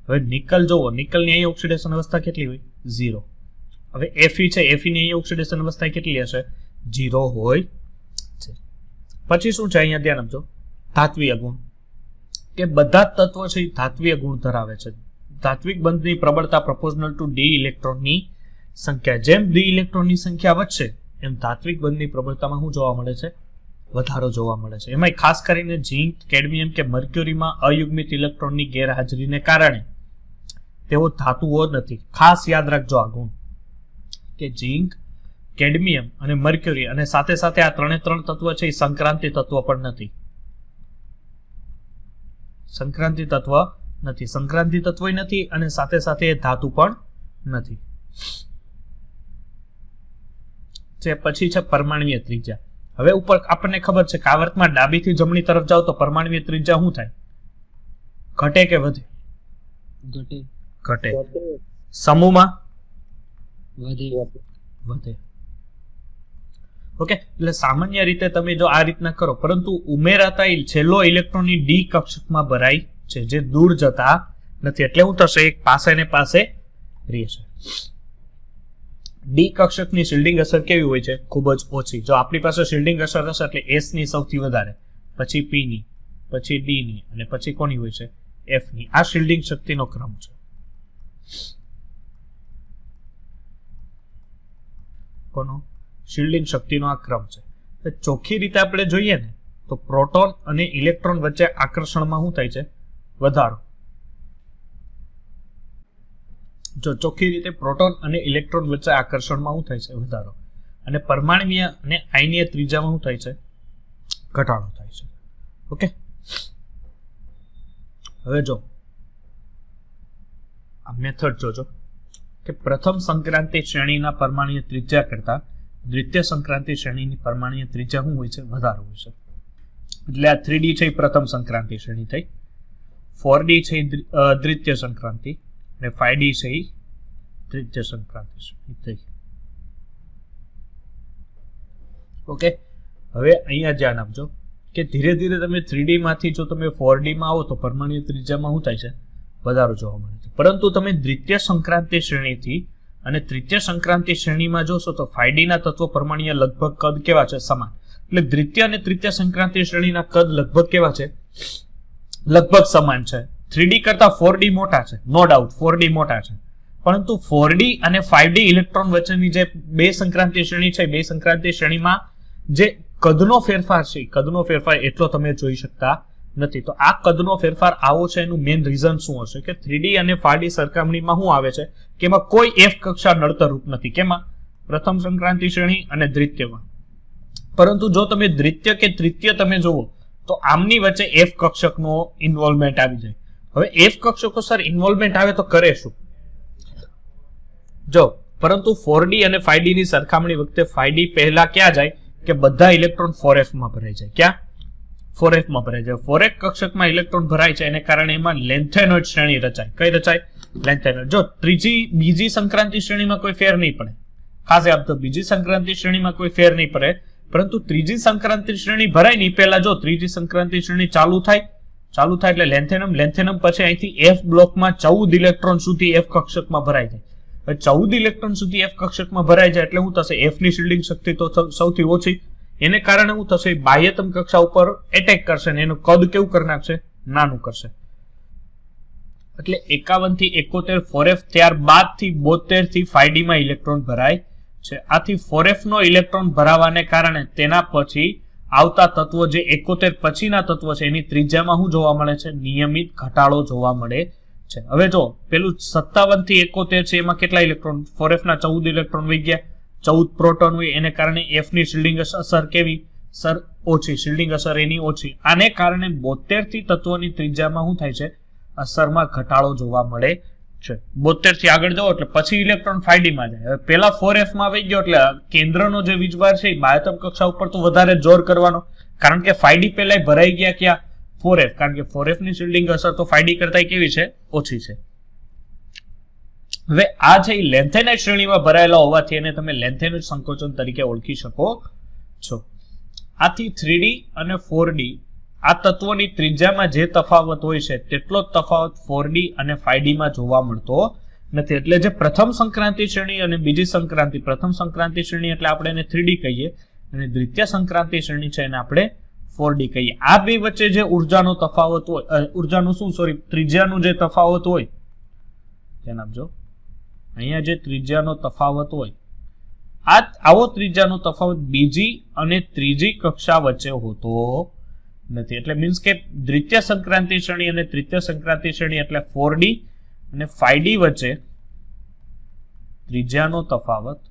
હવે નિકલ જોવો, નિકલની અહીં ઓક્સિડેશન અવસ્થા કેટલી હોય? 0. હવે Fe છે, Fe ની અહીં ઓક્સિડેશન અવસ્થા કેટલી હશે? 0 હોય છે. પછી શું છે અહીંયા ધ્યાન આપજો, ધાત્વીય ગુણ, કે બધા જ તત્વો છે એ ધાત્વીય ગુણ ધરાવે છે. ધાત્વિક બંધની પ્રબળતા પ્રોપોર્શનલ ટુ ડી ઇલેક્ટ્રોનની સંખ્યા. જેમ ડી ઇલેક્ટ્રોનની સંખ્યા વધશે એમ ધાત્વિક બંધની પ્રબળતામાં શું જોવા મળે છે? વધારો જોવા મળે છે. એમાંય ખાસ કરીને ઝિંક, કેડમિયમ કે મર્ક્યુરીમાં અયુગ્મિત ઇલેક્ટ્રોનની ગેરહાજરીને કારણે તેઓ ધાતુઓ નથી. ખાસ યાદ રાખજો આ ગુણ, કે ઝિંક, કેડમિયમ અને મર્ક્યુરી અને સાથે સાથે આ ત્રણે તત્વ છે એ સંક્રાંતિ તત્વ પણ નથી. સંક્રાંતિ તત્વ નથી, સંક્રાંતિ તત્વ નથી અને સાથે સાથે એ ધાતુ પણ નથી. પછી છે પરમાણ્વીય ત્રિજ્યા. હવે ઉપર આપણને ખબર છે કે આવર્તમાં ડાબીથી જમણી તરફ જાવ તો પરમાણ્વીય ત્રિજ્યા શું થાય? ઘટે કે વધે? ઘટે. સમૂહમાં વધે. ઓકે, એટલે સામાન્ય રીતે તમે જો આ રીતના કરો, પરંતુ ઉમેરાતા છેલ્લો ઇલેક્ટ્રોન ડી કક્ષકમાં ભરાય છે, જે દૂર જતા નથી. એટલે શું થશે? એક પાસે ને પાસે રહેશે. ડી કક્ષકની શિલ્ડિંગ અસર કેવી હોય છે? ખૂબ જ ઓછી. જો આપણી પાસે શિલ્ડિંગ અસર હશે એટલે S ની સૌથી વધારે, પછી P ની, પછી D ની અને પછી કોની હોય છે? F ની. આ શિલ્ડિંગ શક્તિનો ક્રમ છે. કોનો? શિલ્ડિંગ શક્તિનો આ ક્રમ છે. ચોખ્ખી રીતે આપણે જોઈએ ને તો પ્રોટોન અને ઇલેક્ટ્રોન વચ્ચે આકર્ષણમાં શું થાય છે? વધારો. જો ચોખ્ખી રીતે પ્રોટોન અને ઇલેક્ટ્રોન વચ્ચે આકર્ષણમાં શું થાય છે? વધારો. અને પરમાણ્વીય અને આયનીય ત્રિજ્યામાં શું થાય છે? ઘટાડો થાય છે. ઓકે, હવે જો આ મેથડ જોજો કે પ્રથમ સંક્રાંતિ શ્રેણીના પરમાણ્વીય ત્રિજ્યા કરતા દ્વિતીય સંક્રાંતિ શ્રેણીની પરમાણ્વીય ત્રિજ્યા શું હોય છે? વધારો હોય છે. એટલે આ 3D છે એ પ્રથમ સંક્રાંતિ શ્રેણી થઈ, 4D છે દ્વિતીય સંક્રાંતિ અને 5D છે એ તૃતીય સંક્રાંતિ શ્રેણી થઈ. ઓકે, હવે અહીંયા ધ્યાન આપજો કે ધીરે ધીરે તમે 3D માંથી જો તમે 4D માં આવો તો પરમાણ્વીય ત્રિજ્યામાં શું થાય છે? વધારો જોવા મળે છે. પરંતુ તમે દ્વિતીય સંક્રાંતિ શ્રેણીથી અને તૃતીય સંક્રાંતિ શ્રેણીમાં જોશો તો 5D ના તત્વો પરમાણ્વીય લગભગ કદ કેવા છે? સમાન. એટલે દ્વિતીય અને તૃતીય સંક્રાંતિ શ્રેણીના કદ લગભગ કેવા છે? લગભગ સમાન છે. 3D કરતા 4D મોટા છે, નો ડાઉટ 4D મોટા છે, પરંતુ 4D અને 5D ઇલેક્ટ્રોન વચ્ચેની જે બે સંક્રાંતિ શ્રેણી છે, બે સંક્રાંતિ શ્રેણીમાં જે કદનો ફેરફાર છે, કદનો ફેરફાર એટલો તમે જોઈ શકતા નથી. તો આ કદનો ફેરફાર આવો છે, એનું મેઇન રીઝન શું હશે? કે 3D અને 5D સરખામણીમાં શું આવે છે કે એમાં કોઈ F કક્ષા નડતર રૂપ નથી. કેમાં? પ્રથમ સંક્રાંતિ શ્રેણી અને દ્વિતીયમાં. પરંતુ જો તમે દ્વિતીય કે તૃતીય તમે જુઓ તો આમની વચ્ચે F કક્ષકનો ઇન્વોલ્વમેન્ટ આવી જાય. હવે F કક્ષકો સર ઇન્વોલ્વમેન્ટ આવે તો કરે શું? જો પરંતુ 4D અને 5D ની સરખામણી વખતે 5D પહેલા ક્યાં જાય કે બધા ઇલેક્ટ્રોન 4F માં ભરાઈ જાય. ક્યાં? 4F માં ભરાઈ જાય. 4F કક્ષકમાં ઇલેક્ટ્રોન ભરાય છે એને કારણે એમાં લેન્થેનોઇડ શ્રેણી રચાય. કઈ રચાય? લેન્થેનોઇડ. જો બીજી સંક્રાંતિ શ્રેણીમાં કોઈ ફેર નહીં પડે, ખાસ યાદ તો બીજી સંક્રાંતિ શ્રેણીમાં કોઈ ફેર નહીં પડે, પરંતુ ત્રીજી સંક્રાંતિ શ્રેણી ભરાય નહીં પહેલા જો ત્રીજી સંક્રાંતિ શ્રેણી ચાલુ થાય એટલે લેન્થેનમ પછી અહીંથી F બ્લોકમાં 14 ઇલેક્ટ્રોન સુધી F કક્ષકમાં ભરાઈ જાય. 14 ઇલેક્ટ્રોન સુધી F કક્ષકમાં ભરાઈ જાય એટલે શું થશે? F ની શિલ્ડિંગ શક્તિ તો સૌથી ઓછી, એને કારણે શું થશે? બાહ્યતમ કક્ષા ઉપર એટેક કરશે ને એનું કદ કેવું કરી નાખશે? નાનું કરશે. એટલે 51 થી 71 4F, ત્યારબાદ થી 72 થી 5D માં ઇલેક્ટ્રોન ભરાય છે. આથી 4F નો ઇલેક્ટ્રોન ભરાવાને કારણે તેના પછી આવતા તત્વો જે 71 પછીના તત્વો છે એની ત્રિજ્યામાં શું જોવા મળે છે? નિયમિત ઘટાડો જોવા મળે છે. હવે જો પેલું 57 થી 71 છે એમાં કેટલા ઇલેક્ટ્રોન? 4f ના 14 ઇલેક્ટ્રોન વહી ગયા, 14 પ્રોટોન હોય, એને કારણે f ની શિલ્ડિંગ અસર કેવી? સર ઓછી, શિલ્ડિંગ અસર એની ઓછી. આને કારણે 72 થી તત્વોની ત્રિજ્યામાં શું થાય છે? અસરમાં ઘટાડો જોવા મળે છે. 72 થી આગળ જાઓ એટલે પછી ઇલેક્ટ્રોન 5d માં જાય. હવે પેલા 4f માં આવી ગયો એટલે કેન્દ્રનો જે વીજભાર છે એ બાહ્યતમ કક્ષા ઉપર તો વધારે જોર કરવાનો, કારણ કે 5d પહેલા ભરાઈ ગયા ક્યાં? 4f, કારણ કે 4f ની શિલ્ડિંગ અસર તો 5d કરતા કેવી છે? ઓછી છે. હવે આ છે લેન્થેનાઇટ શ્રેણીમાં ભરાયેલા હોવાથી એને તમે લેન્થેનાઇટ સંકોચન તરીકે ઓળખી શકો છો. આથી 3d અને 4d આ તત્વોની ત્રિજ્યામાં જે તફાવત હોય છે તેટલો જ તફાવત 4d અને 5d માં જોવા મળતો નથી. એટલે જે પ્રથમ સંક્રાંતિ શ્રેણી અને બીજી સંક્રાંતિ, પ્રથમ સંક્રાંતિ શ્રેણી એટલે આપણે એને 3d કહીએ અને દ્વિતીય સંક્રાંતિ શ્રેણી છે એને આપણે 4d કહીએ. આ બે વચ્ચે જે ઉર્જાનો તફાવત હોય, ત્રિજ્યાનું જે તફાવત હોય, ધ્યાન આપજો, અહીંયા જે ત્રિજ્યાનો તફાવત હોય, આવો ત્રિજ્યાનો તફાવત બીજી અને ત્રીજી કક્ષા વચ્ચે હોતો નથી. એટલે મીન્સ કે દ્વિતીય સંક્રાંતિ શ્રેણી અને તૃતીય સંક્રાંતિ શ્રેણી એટલે 4d અને 5d વચ્ચે ત્રિજ્યાનો તફાવત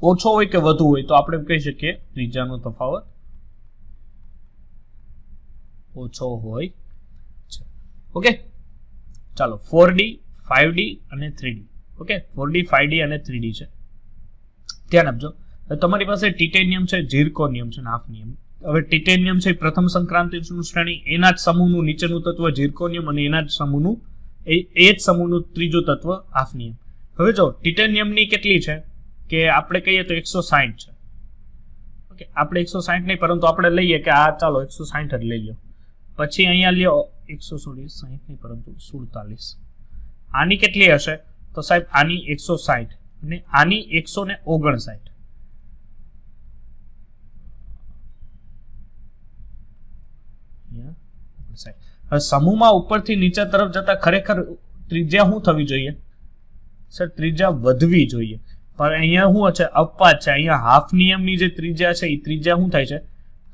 ઓછો હોય કે વધુ હોય તો આપણે કહી શકીએ ત્રિજ્યાનો તફાવત ઓછો હોય છે. ઓકે, ચાલો 4d 5d અને 3d. ઓકે, 4d 5d અને 3d છે. ધ્યાન આપજો. તમારી પાસે ટિટેનિયમ છે, ઝિર્કોનિયમ છે, હાફનિયમ. હવે ટિટેનિયમ છે પ્રથમ સંક્રાંતિનું શ્રેણી, એના જ સમૂહનું નીચેનું તત્વ ઝિર્કોનિયમ અને એના જ સમૂહનું એ જ સમૂહનું ત્રીજું તત્વ હાફનિયમ. હવે જો ટિટેનિયમની કેટલી છે કે આપણે કહીએ તો 160 છે. ઓકે, આપણે 160 નહીં પરંતુ આપણે લઈએ કે આ ચાલો 160 જ લઈ લો. પછી અહીંયા લ્યો 160 નહીં પરંતુ 47. આની કેટલી હશે? તો સાહેબ આની 160 અને આની 159. હવે સમૂહમાં ઉપરથી નીચે તરફ જતા ખરેખર ત્રિજ્યા શું થવી જોઈએ? સર ત્રિજ્યા વધવી જોઈએ, પણ અહીંયા શું છે? અપવાદ છે. અહીંયા હાફ નિયમની જે ત્રિજ્યા છે એ ત્રિજ્યા શું થાય છે?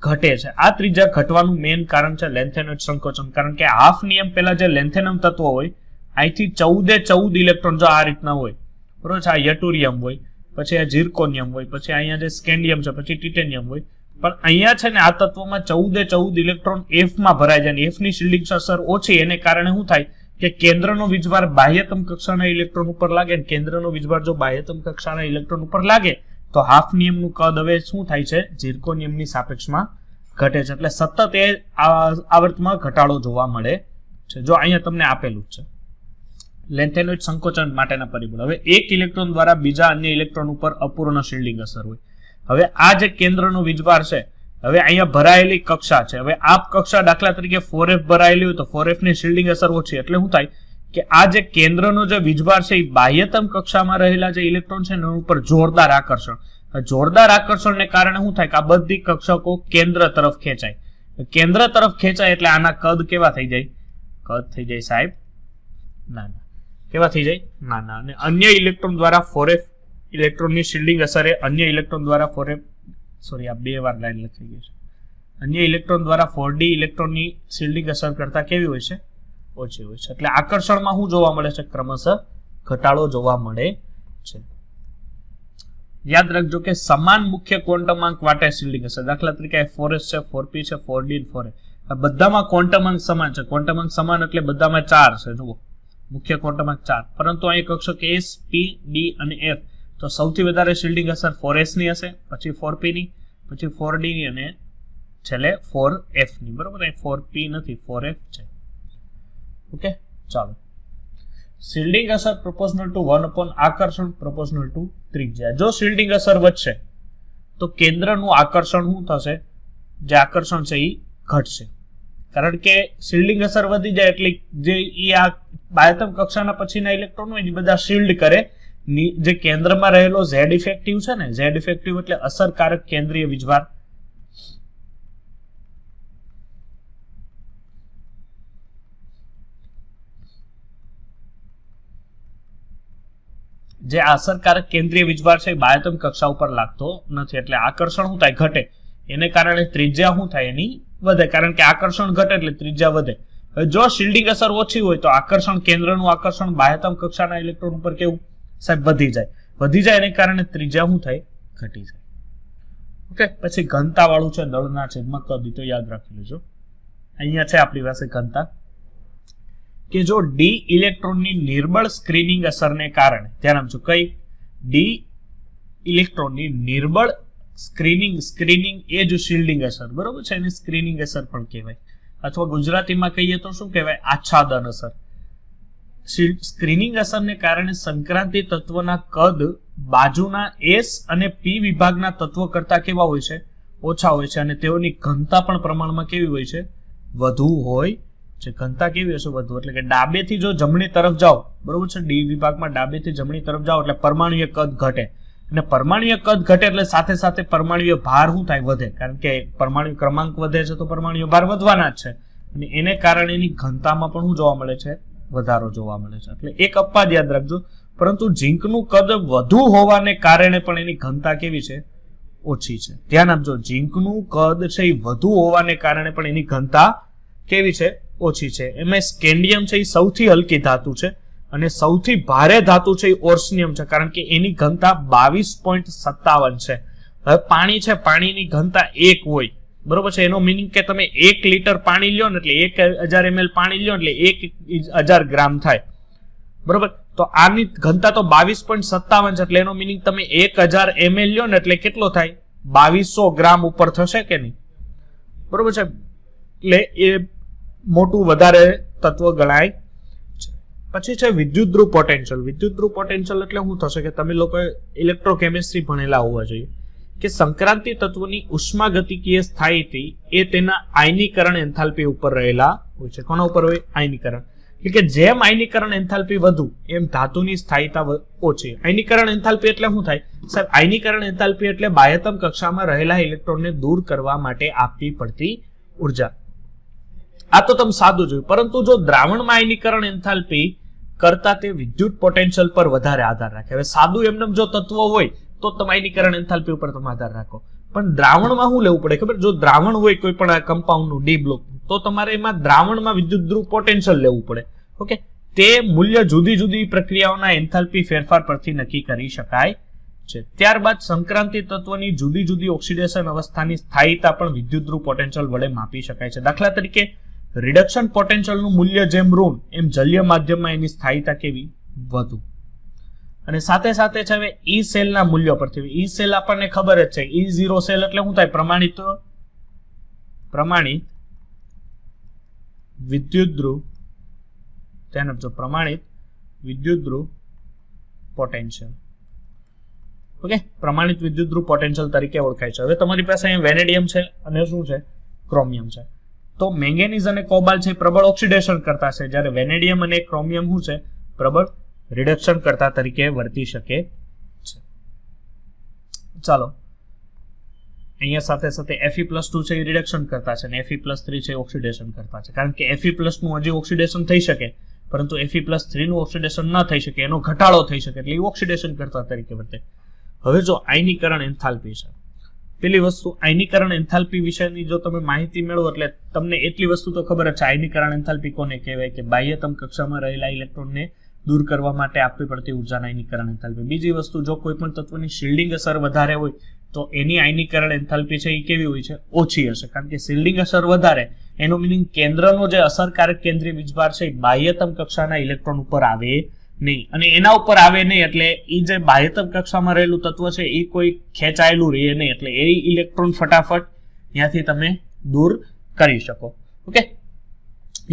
ઘટે છે. આ ત્રિજ્યા ઘટવાનું મેઇન કારણ છે લેન્થેનોઇડ સંકોચન. કારણ કે હાફ નિયમ પહેલા જે લેન્થેનમ તત્વ હોય અહીંથી 14 ઇલેક્ટ્રોન જો આ રીતના હોય, બરોબર છે, આ યટુરિયમ હોય, પછી આ ઝિર્કોનિયમ હોય, પછી અહીંયા જે સ્કેન્ડિયમ છે, પછી ટિટેનિયમ હોય, પણ અહીંયા છે ને આ તત્વમાં 14 ઇલેક્ટ્રોન f માં ભરાય જાય. f ની શિલ્ડિંગ અસર ઓછી, એને કારણે શું થાય કે કેન્દ્રનો વીજભાર બાહ્યતમ કક્ષાના ઇલેક્ટ્રોન ઉપર લાગે, ને કેન્દ્રનો વીજભાર જો બાહ્યતમ કક્ષાના ઇલેક્ટ્રોન ઉપર લાગે તો હાફ નિયમનું કદ હવે શું થાય છે? ઝિર્કોનિયમની સાપેક્ષમાં ઘટે છે. એટલે સતત એ આવર્તમાં ઘટાડો જોવા મળે છે. જો અહીંયા તમને આપેલું જ છે લેન્થેનોઇડ સંકોચન માટેના પરિબળ. હવે એક ઇલેક્ટ્રોન દ્વારા બીજા અન્ય ઇલેક્ટ્રોન ઉપર અપૂર્ણ શિલ્ડિંગ અસર હોય. હવે આ જે કેન્દ્રનો વીજભાર છે, હવે અહીંયા ભરાયેલી કક્ષા છે. હવે આ કક્ષા દાખલા તરીકે 4f ભરાયેલી હોય તો 4f ની શિલ્ડિંગ અસર ઓછી. એટલે શું થાય કે આ જે કેન્દ્રનો જે વીજભાર છે એ બાહ્યતમ કક્ષામાં રહેલા જે ઇલેક્ટ્રોન છે એના ઉપર જોરદાર આકર્ષણ. જોરદાર આકર્ષણને કારણે શું થાય કે આ બધી કક્ષકો કેન્દ્ર તરફ ખેંચાય. કેન્દ્ર તરફ ખેંચાય એટલે આના કદ કેવા થઈ જાય? કદ થઈ જાય સાહેબ નાના. કેવા થઈ જાય? નાના. અને અન્ય ઇલેક્ટ્રોન દ્વારા 4f ઇલેક્ટ્રોનની શિલ્ડિંગ અસરે અન્ય ઇલેક્ટ્રોન દ્વારા 4f સોરી આ બે વાર લાઈન લખી ગઈ છે. અન્ય ઇલેક્ટ્રોન દ્વારા 4d ઇલેક્ટ્રોનની શિલ્ડિંગ અસર કરતા કેવી હોય છે? ઓછી હોય છે. એટલે આકર્ષણમાં શું જોવા મળે છે? ક્રમશઃ ઘટાડો જોવા મળે છે. યાદ રાખજો કે સમાન મુખ્ય ક્વોન્ટમાંક વાટે શિલ્ડિંગ અસર. દાખલા તરીકે 4s છે, 4p છે, 4d અને 4f. આ બધામાં ક્વોન્ટમાંક સમાન છે. ક્વોન્ટમાંક સમાન એટલે બધામાં 4 છે. જુઓ મુખ્ય ક્વોન્ટમાંક 4, પરંતુ અહીં કક્ષક s, p, d અને f. તો સૌથી વધારે શિલ્ડિંગ અસર 4s ની હશે, પછી 4p ની, પછી 4d ની અને છેલ્લે 4f ની. બરોબર, અહીં 4p નથી, 4f છે. ઓકે, ચાલો. શિલ્ડિંગ અસર પ્રોપોર્શનલ ટુ 1 upon આકર્ષણ પ્રોપોર્શનલ ટુ ત્રિજ્યા. જો શિલ્ડિંગ અસર વધશે તો કેન્દ્રનું આકર્ષણ શું થશે? જે આકર્ષણ છે એ ઘટશે. કારણ કે શિલ્ડિંગ અસર વધી જાય એટલે જે આ બાહ્યતમ કક્ષાના પછીના ઇલેક્ટ્રોન હોય એ બધા શિલ્ડ કરે. જે કેન્દ્રમાં રહેલો ઝેડ ઇફેક્ટિવ છે ને, ઝેડ ઇફેક્ટિવ એટલે અસરકારક કેન્દ્રીય વીજભાર. જે અસરકારક કેન્દ્રીય વીજભાર છે એ બાહ્યતમ કક્ષા ઉપર લાગતો નથી, એટલે આકર્ષણ શું થાય? ઘટે. એને કારણે ત્રિજ્યા શું થાય? એની વધે, કારણ કે આકર્ષણ ઘટે એટલે ત્રિજ્યા વધે. હવે જો શિલ્ડિંગ અસર ઓછી હોય તો આકર્ષણ, કેન્દ્રનું આકર્ષણ બાહ્યતમ કક્ષાના ઇલેક્ટ્રોન ઉપર કેવું સાહેબ? વધી જાય. એને કારણે ત્રિજ્યા શું થાય? ઘટી જાય. ઓકે, પછી ઘનતા વાળું છે દળના છેદમાં કદ, તો યાદ રાખી લેજો. અહીંયા છે આપણી પાસે ઘનતા, કે જો ડી ઇલેક્ટ્રોનની નિર્બળ સ્ક્રીનિંગ અસરને કારણે, ધ્યાન આપજો, કઈ? ડી ઇલેક્ટ્રોનની નિર્બળ સ્ક્રીનિંગ એ જ શિલ્ડિંગ અસર, બરોબર છે, એને સ્ક્રીનિંગ અસર પણ કહેવાય, અથવા ગુજરાતીમાં કહીએ તો શું કહેવાય? આચ્છાદન અસર. સ્ક્રીનિંગ અસરને કારણે સંક્રાંતિ તત્વના કદ બાજુના એસ અને પી વિભાગના તત્વો કરતા કેવા હોય છે? ઓછા હોય છે, અને તેઓની ઘનતા પણ પ્રમાણમાં કેવી હોય છે? વધુ હોય છે. ઘનતા કેવી હશે? વધુ. એટલે કે ડાબેથી જો જમણી તરફ જાઓ, બરોબર છે, ડી વિભાગમાં ડાબેથી જમણી તરફ જાઓ એટલે પરમાણુય કદ ઘટે, અને પરમાણુય કદ ઘટે એટલે સાથે સાથે પરમાણુય ભાર શું થાય? વધે, કારણ કે પરમાણુ ક્રમાંક વધે છે તો પરમાણુય ભાર વધવાના જ છે, અને એને કારણે એની ઘનતામાં પણ શું જોવા મળે છે? વધારો જોવા મળે છે. એટલે એક અપવાદ યાદ રાખજો, પરંતુ ઝીંકનું કદ વધુ હોવાને કારણે પણ એની ઘનતા કેવી છે? ઓછી છે. ધ્યાન આપજો, ઝીંકનું કદ છે એ વધુ હોવાને કારણે પણ એની ઘનતા કેવી છે? ઓછી છે. એમાં સ્કેન્ડિયમ છે એ સૌથી હલકી ધાતુ છે, અને સૌથી ભારે ધાતુ છે એ ઓર્સનિયમ છે, કારણ કે એની ઘનતા 22.57 છે. હવે પાણી છે, પાણીની ઘનતા 1 હોય, બરોબર છે, એનો મિનિંગ કે તમે 1 લીટર પાણી લ્યો ને એટલે 1000 ml પાણી લ્યો એટલે 1000 ગ્રામ થાય, બરોબર. તો આની ઘનતા તો 22.57 છે, એટલે એનો મિનિંગ તમે 1000 ml લ્યો ને એટલે કેટલો થાય? 2200 ગ્રામ ઉપર થશે કે નહીં? બરોબર છે, એટલે એ મોટું વધારે તત્વ ગણાય છે. પછી છે વિદ્યુત ધ્રુવ પોટેન્શિયલ. વિદ્યુત ધ્રુવ પોટેન્શિયલ એટલે શું થશે કે તમે લોકો ઇલેક્ટ્રોકેમિસ્ટ્રી ભણેલા હોવા જોઈએ, કે સંક્રાંતિ તત્વની ઉષ્માગતિકીય સ્થાયીથી એ તેના આયનીકરણ એન્થાલ્પી ઉપર રહેલા હોય છે. કોના ઉપર હોય? આયનીકરણ. એટલે કે જેમ આયનીકરણ એન્થાલ્પી વધુ એમ ધાતુની સ્થાયીતા ઓછી. આયનીકરણ એન્થાલ્પી એટલે શું થાય સાહેબ? આયનીકરણ એન્થાલ્પી એટલે બાહ્યતમ કક્ષામાં રહેલા ઇલેક્ટ્રોનને દૂર કરવા માટે આપવી પડતી ઉર્જા. આ તો તમે સાદું જોયું, પરંતુ જો દ્રાવણમાં આયનીકરણ એન્થાલ્પી કરતા તે વિદ્યુત પોટેન્શિયલ પર વધારે આધાર રાખે. હવે સાદું એમને જો તત્વ હોય તો તમે આયનીકરણ એન્થાલ્પી ઉપર તમે આધાર રાખો, પણ દ્રાવણમાં શું લેવું પડે ખબર? જો દ્રાવણ હોય કોઈ પણ આ કમ્પાઉન્ડનું ડી બ્લોક, તો તમારે એમાં દ્રાવણમાં વિદ્યુત ધ્રુવ પોટેન્શિયલ લેવું પડે. ઓકે, તે મૂલ્ય જુદી જુદી પ્રક્રિયાઓના એન્થાલ્પી ફેરફાર પરથી નક્કી કરી શકાય છે. ત્યારબાદ સંક્રાંતિ તત્વની જુદી જુદી ઓક્સિડેશન અવસ્થાની સ્થાયીતા પણ વિદ્યુત ધ્રુવ પોટેન્શિયલ વડે માપી શકાય છે. દાખલા તરીકે રિડક્શન પોટેન્શિયલનું મૂલ્ય જેમ ઋણ, એમ જલીય માધ્યમમાં એની સ્થાયીતા કેવી? વધુ. અને સાથે સાથે છે હવે ઈ સેલના મૂલ્યો પરથી. ઈ સેલ આપણને ખબર જ છે, E0 સેલ એટલે શું થાય? પ્રમાણિત વિદ્યુત ધ્રુવ, ધ્યાન આપજો, પ્રમાણિત વિદ્યુત ધ્રુવ પોટેન્શિયલ. ઓકે, પ્રમાણિત વિદ્યુત ધ્રુવ પોટેન્શિયલ તરીકે ઓળખાય છે. હવે તમારી પાસે અહીં વેનેડિયમ છે અને શું છે? ક્રોમિયમ છે. તો મેંગેનીઝ અને કોબાલ્ટ છે પ્રબળ ઓક્સિડેશન કરતા છે, જ્યારે વેનેડિયમ અને ક્રોમિયમ શું છે? પ્રબળ રિડક્શન કરતા તરીકે વર્તી શકે છે. ચાલો, અહીંયા સાથે સાથે Fe+2 છે એ રિડક્શન કરતા છે, અને Fe+3 છે ઓક્સિડેશન કરતા છે, કારણ કે Fe+ નું હજી ઓક્સિડેશન થઈ શકે, પરંતુ Fe+3 નું ઓક્સિડેશન ન થઈ શકે, એનો ઘટાડો થઈ શકે, એટલે એ ઓક્સિડેશન કરતા તરીકે વર્તે. હવે જો આયનીકરણ એન્થાલ્પી છે, પેલી વસ્તુ આયનીકરણ એન્થાલ્પી વિશેની જો તમે માહિતી મેળવો એટલે તમને એટલી વસ્તુ તો ખબર જ છે, આયનીકરણ એન્થાલ્પી કોને કહેવાય? કે બાહ્યતમ કક્ષામાં રહેલા ઇલેક્ટ્રોનને દૂર કરવા માટે આપવી પડતી ઉર્જાના આયનીકરણ એન્થાલ્પી. બીજી વસ્તુ, જો કોઈ પણ તત્વની શિલ્ડિંગ અસર વધારે હોય તો એની આયનીકરણ એન્થાલ્પી છે એ કેવી હોય છે? ઓછી હશે, કારણ કે શિલ્ડિંગ અસર વધારે, એનો મિનિંગ કેન્દ્રનો જે અસરકારક કેન્દ્રીય વીજભાર છે એ બાહ્યતમ કક્ષાના ઇલેક્ટ્રોન ઉપર આવે નહીં, અને એના ઉપર આવે નહીં એટલે એ જે બાહ્યતમ કક્ષામાં રહેલું તત્વ છે એ કોઈ ખેંચાયેલું રહે નહીં, એટલે એ ઇલેક્ટ્રોન ફટાફટ ત્યાંથી તમે દૂર કરી શકો. ઓકે,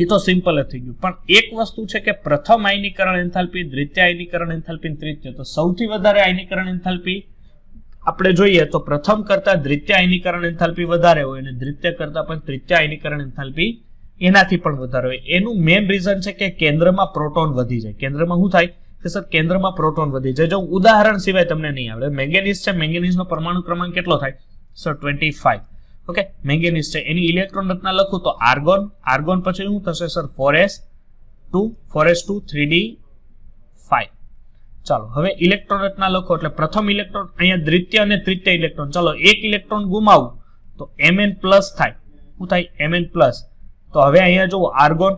એ તો સિમ્પલ જ થઈ ગયું. પણ એક વસ્તુ છે કે પ્રથમ આયનીકરણ એન્થાલ્પી, દ્વિતીય આયનીકરણ એન્થાલ્પી, તૃતીય, તો સૌથી વધારે આયનીકરણ એન્થાલ્પી આપણે જોઈએ તો પ્રથમ કરતા દ્વિતીય આયનીકરણ એન્થાલ્પી વધારે હોય, અને દ્વિતીય કરતા પણ તૃતીય આયનીકરણ એન્થાલ્પી એનાથી પણ વધારે હોય. એનું મેઇન રીઝન છે કે કેન્દ્રમાં પ્રોટોન વધી જાય. કેન્દ્રમાં શું થાય કે સર? કેન્દ્રમાં પ્રોટોન વધી જાય. જો ઉદાહરણ સિવાય તમને નહીં આવડે, મેંગેનીઝ છે, મેંગેનીઝનો પરમાણુ ક્રમાંક કેટલો થાય સર? 25. ઓકે, મેંગેનીઝ છે, એની ઇલેક્ટ્રોન રચના લખું તો આર્ગોન, આર્ગોન પછી શું થશે સર? 4s2 3d5. ચાલો હવે ઇલેક્ટ્રોન રચના લખો એટલે પ્રથમ ઇલેક્ટ્રોન અહીંયા દ્વિતીય અને તૃતીય ઇલેક્ટ્રોન, ચાલો એક ઇલેક્ટ્રોન ગુમાવું તો Mn પ્લસ થાય. શું થાય? Mn plus. તો હવે અહીંયા જુઓ આર્ગોન,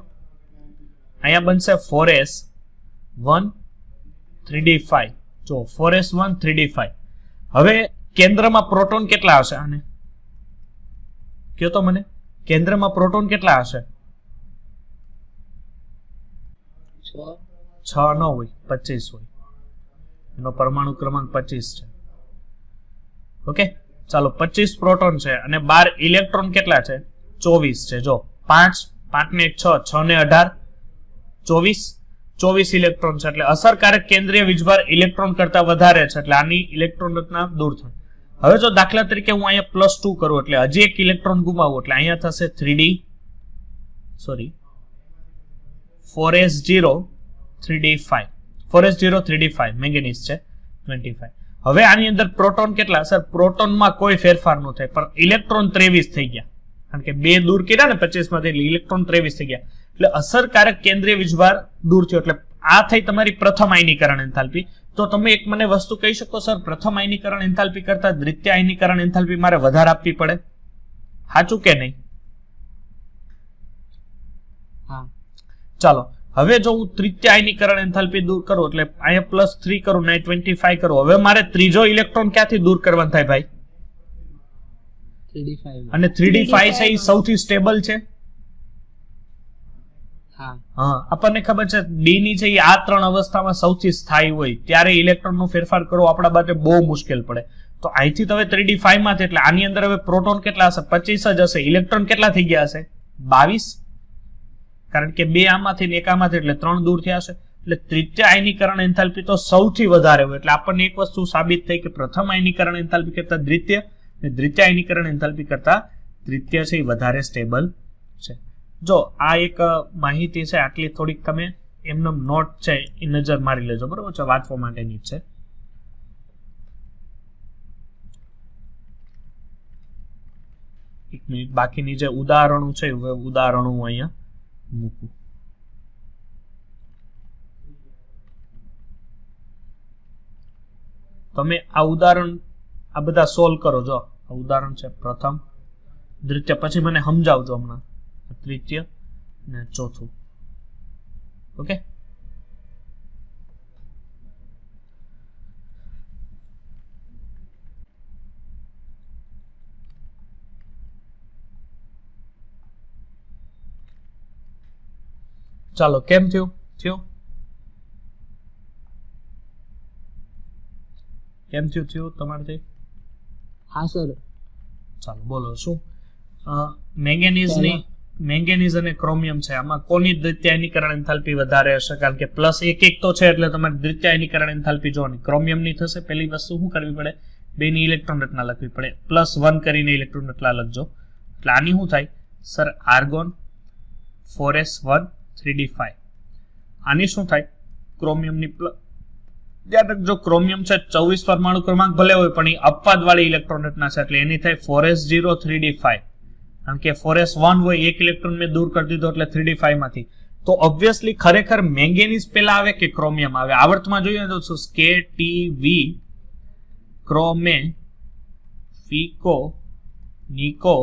અહીંયા બનશે 4s1 3d5. જો 4s1 3d5. હવે કેન્દ્રમાં પ્રોટોન કેટલા હશે? આને કયો તો મને, કેન્દ્રમાં પ્રોટોન કેટલા હશે? 6 ન હોય, 25 હોય. એનો પરમાણુ ક્રમાંક 25 છે. ઓકે, ચાલો 25 પ્રોટોન છે અને 12 ઇલેક્ટ્રોન કેટલા છે? 24 છે. જો 5 5 ને 6 6 ને 18 24 ઇલેક્ટ્રોન છે. એટલે અસરકારક કેન્દ્રીય વીજભાર ઇલેક્ટ્રોન કરતા વધારે છે, એટલે આની ઇલેક્ટ્રોન રચના દૂર થાય. હવે જો દાખલા તરીકે હું અહીંયા +2 કરું એટલે હજી એક ઇલેક્ટ્રોન ગુમાવું એટલે અહીંયા થશે 4s0 3d5. 4s0 3d5 manganese છે 25. હવે આની અંદર પ્રોટોન કેટલા? સર પ્રોટોનમાં કોઈ ફેરફાર ન થાય, પણ ઇલેક્ટ્રોન 23 થઈ ગયા, કારણ કે 2 દૂર કર્યા ને 25 માંથી, એટલે ઇલેક્ટ્રોન 23 થઈ ગયા. એટલે અસરકારક કેન્દ્રીય વીજભાર દૂર થયો. એટલે આ થઈ તમારી પ્રથમ આયનીકરણ એન્થાલ્પી. તો તમે એક મને વસ્તુ કહી શકો, સર પ્રથમ આયનીકરણ એન્થાલ્પી કરતા દ્વિતીય આયનીકરણ એન્થાલ્પી મારે વધારે આપવી પડે, સાચું કે નહીં? હા. ચાલો હવે જો હું તૃતીય આયનીકરણ એન્થાલ્પી દૂર કરું એટલે અહીંયા +3 કરું ને 25 કરું, હવે મારે ત્રીજો ઇલેક્ટ્રોન ક્યાંથી દૂર કરવાનો થાય ભાઈ? 3d5. અને 3d5 છે એ સૌથી સ્ટેબલ છે. હા, આપણને ખબર છે ડી ની છે એ આ 3 અવસ્થામાં સૌથી સ્થાયી હોય, ત્યારે ઇલેક્ટ્રોન નો ફેરફાર કરવો આપણા માટે બહુ મુશ્કેલ પડે. તો અહીંથી હવે 3d5 માંથી, એટલે આની અંદર હવે પ્રોટોન કેટલા હશે? 25 જ હશે. ઇલેક્ટ્રોન કેટલા થઈ ગયા હશે? 22, કારણ કે 2 આમાંથી ને 1 આમાંથી, એટલે 3 દૂર થયા હશે. એટલે તૃતીય આયનીકરણ એન્થાલ્પી તો સૌથી વધારે હોય. એટલે આપણને એક વસ્તુ સાબિત થઈ કે પ્રથમ આયનીકરણ એન્થાલ્પી કરતા દ્વિતીય અને દ્વિતીય આયનીકરણ એન્થાલ્પી કરતા તૃતીય છે એ વધારે સ્ટેબલ છે. જો આ એક માહિતી છે, આટલી થોડીક તમે એમનો નોટ છે એ નજર મારી લેજો, બરોબર છે? વાંચવા માટેની છે. એક મિનિટ, બાકીની જે ઉદાહરણો છે ઉદાહરણો હું અહીંયા મૂકું. તમે આ ઉદાહરણ આ બધા સોલ્વ કરો. જો આ ઉદાહરણ છે પ્રથમ, દ્વિતીય, પછી મને સમજાવજો હમણાં તૃતીય ને ચોથું. ઓકે, ચાલો કેમ થયું તમારાથી? હા સર. ચાલો બોલો શું? મેંગેનીઝ અને ક્રોમિયમ છે, આમાં કોની દ્વિતીય આયનીકરણ એન્થાલ્પી વધારે હશે? કારણ કે +1 તો છે એટલે તમારે દ્વિતીય આયનીકરણ એન્થાલ્પી જોવાની. ક્રોમિયમની થશે. પહેલી વસ્તુ શું કરવી પડે? 2 ની ઇલેક્ટ્રોન રચના લખવી પડે. +1 કરીને ઇલેક્ટ્રોન રચના લખજો. એટલે આની શું થાય સર? Argon 4s1 3d5. આની શું થાય? ક્રોમિયમની ધ્યાન રાખજો, ક્રોમિયમ છે 24 પરમાણુ ક્રમાંક ભલે હોય પણ એ અપવાદ વાળી ઇલેક્ટ્રોન રચના છે, એટલે એની થાય 4s0 3d5. કારણ કે 4s1 હોય, 1 ઇલેક્ટ્રોન મેં દૂર કરી દીધો એટલે 3d5 માંથી. તો ઓબ્વિયસલી ખરેખર મેંગેનીઝ પેલા આવે કે ક્રોમિયમ આવે? આવર્તમાં જોઈએ તો KTV ક્રોમે ફીકો નિકો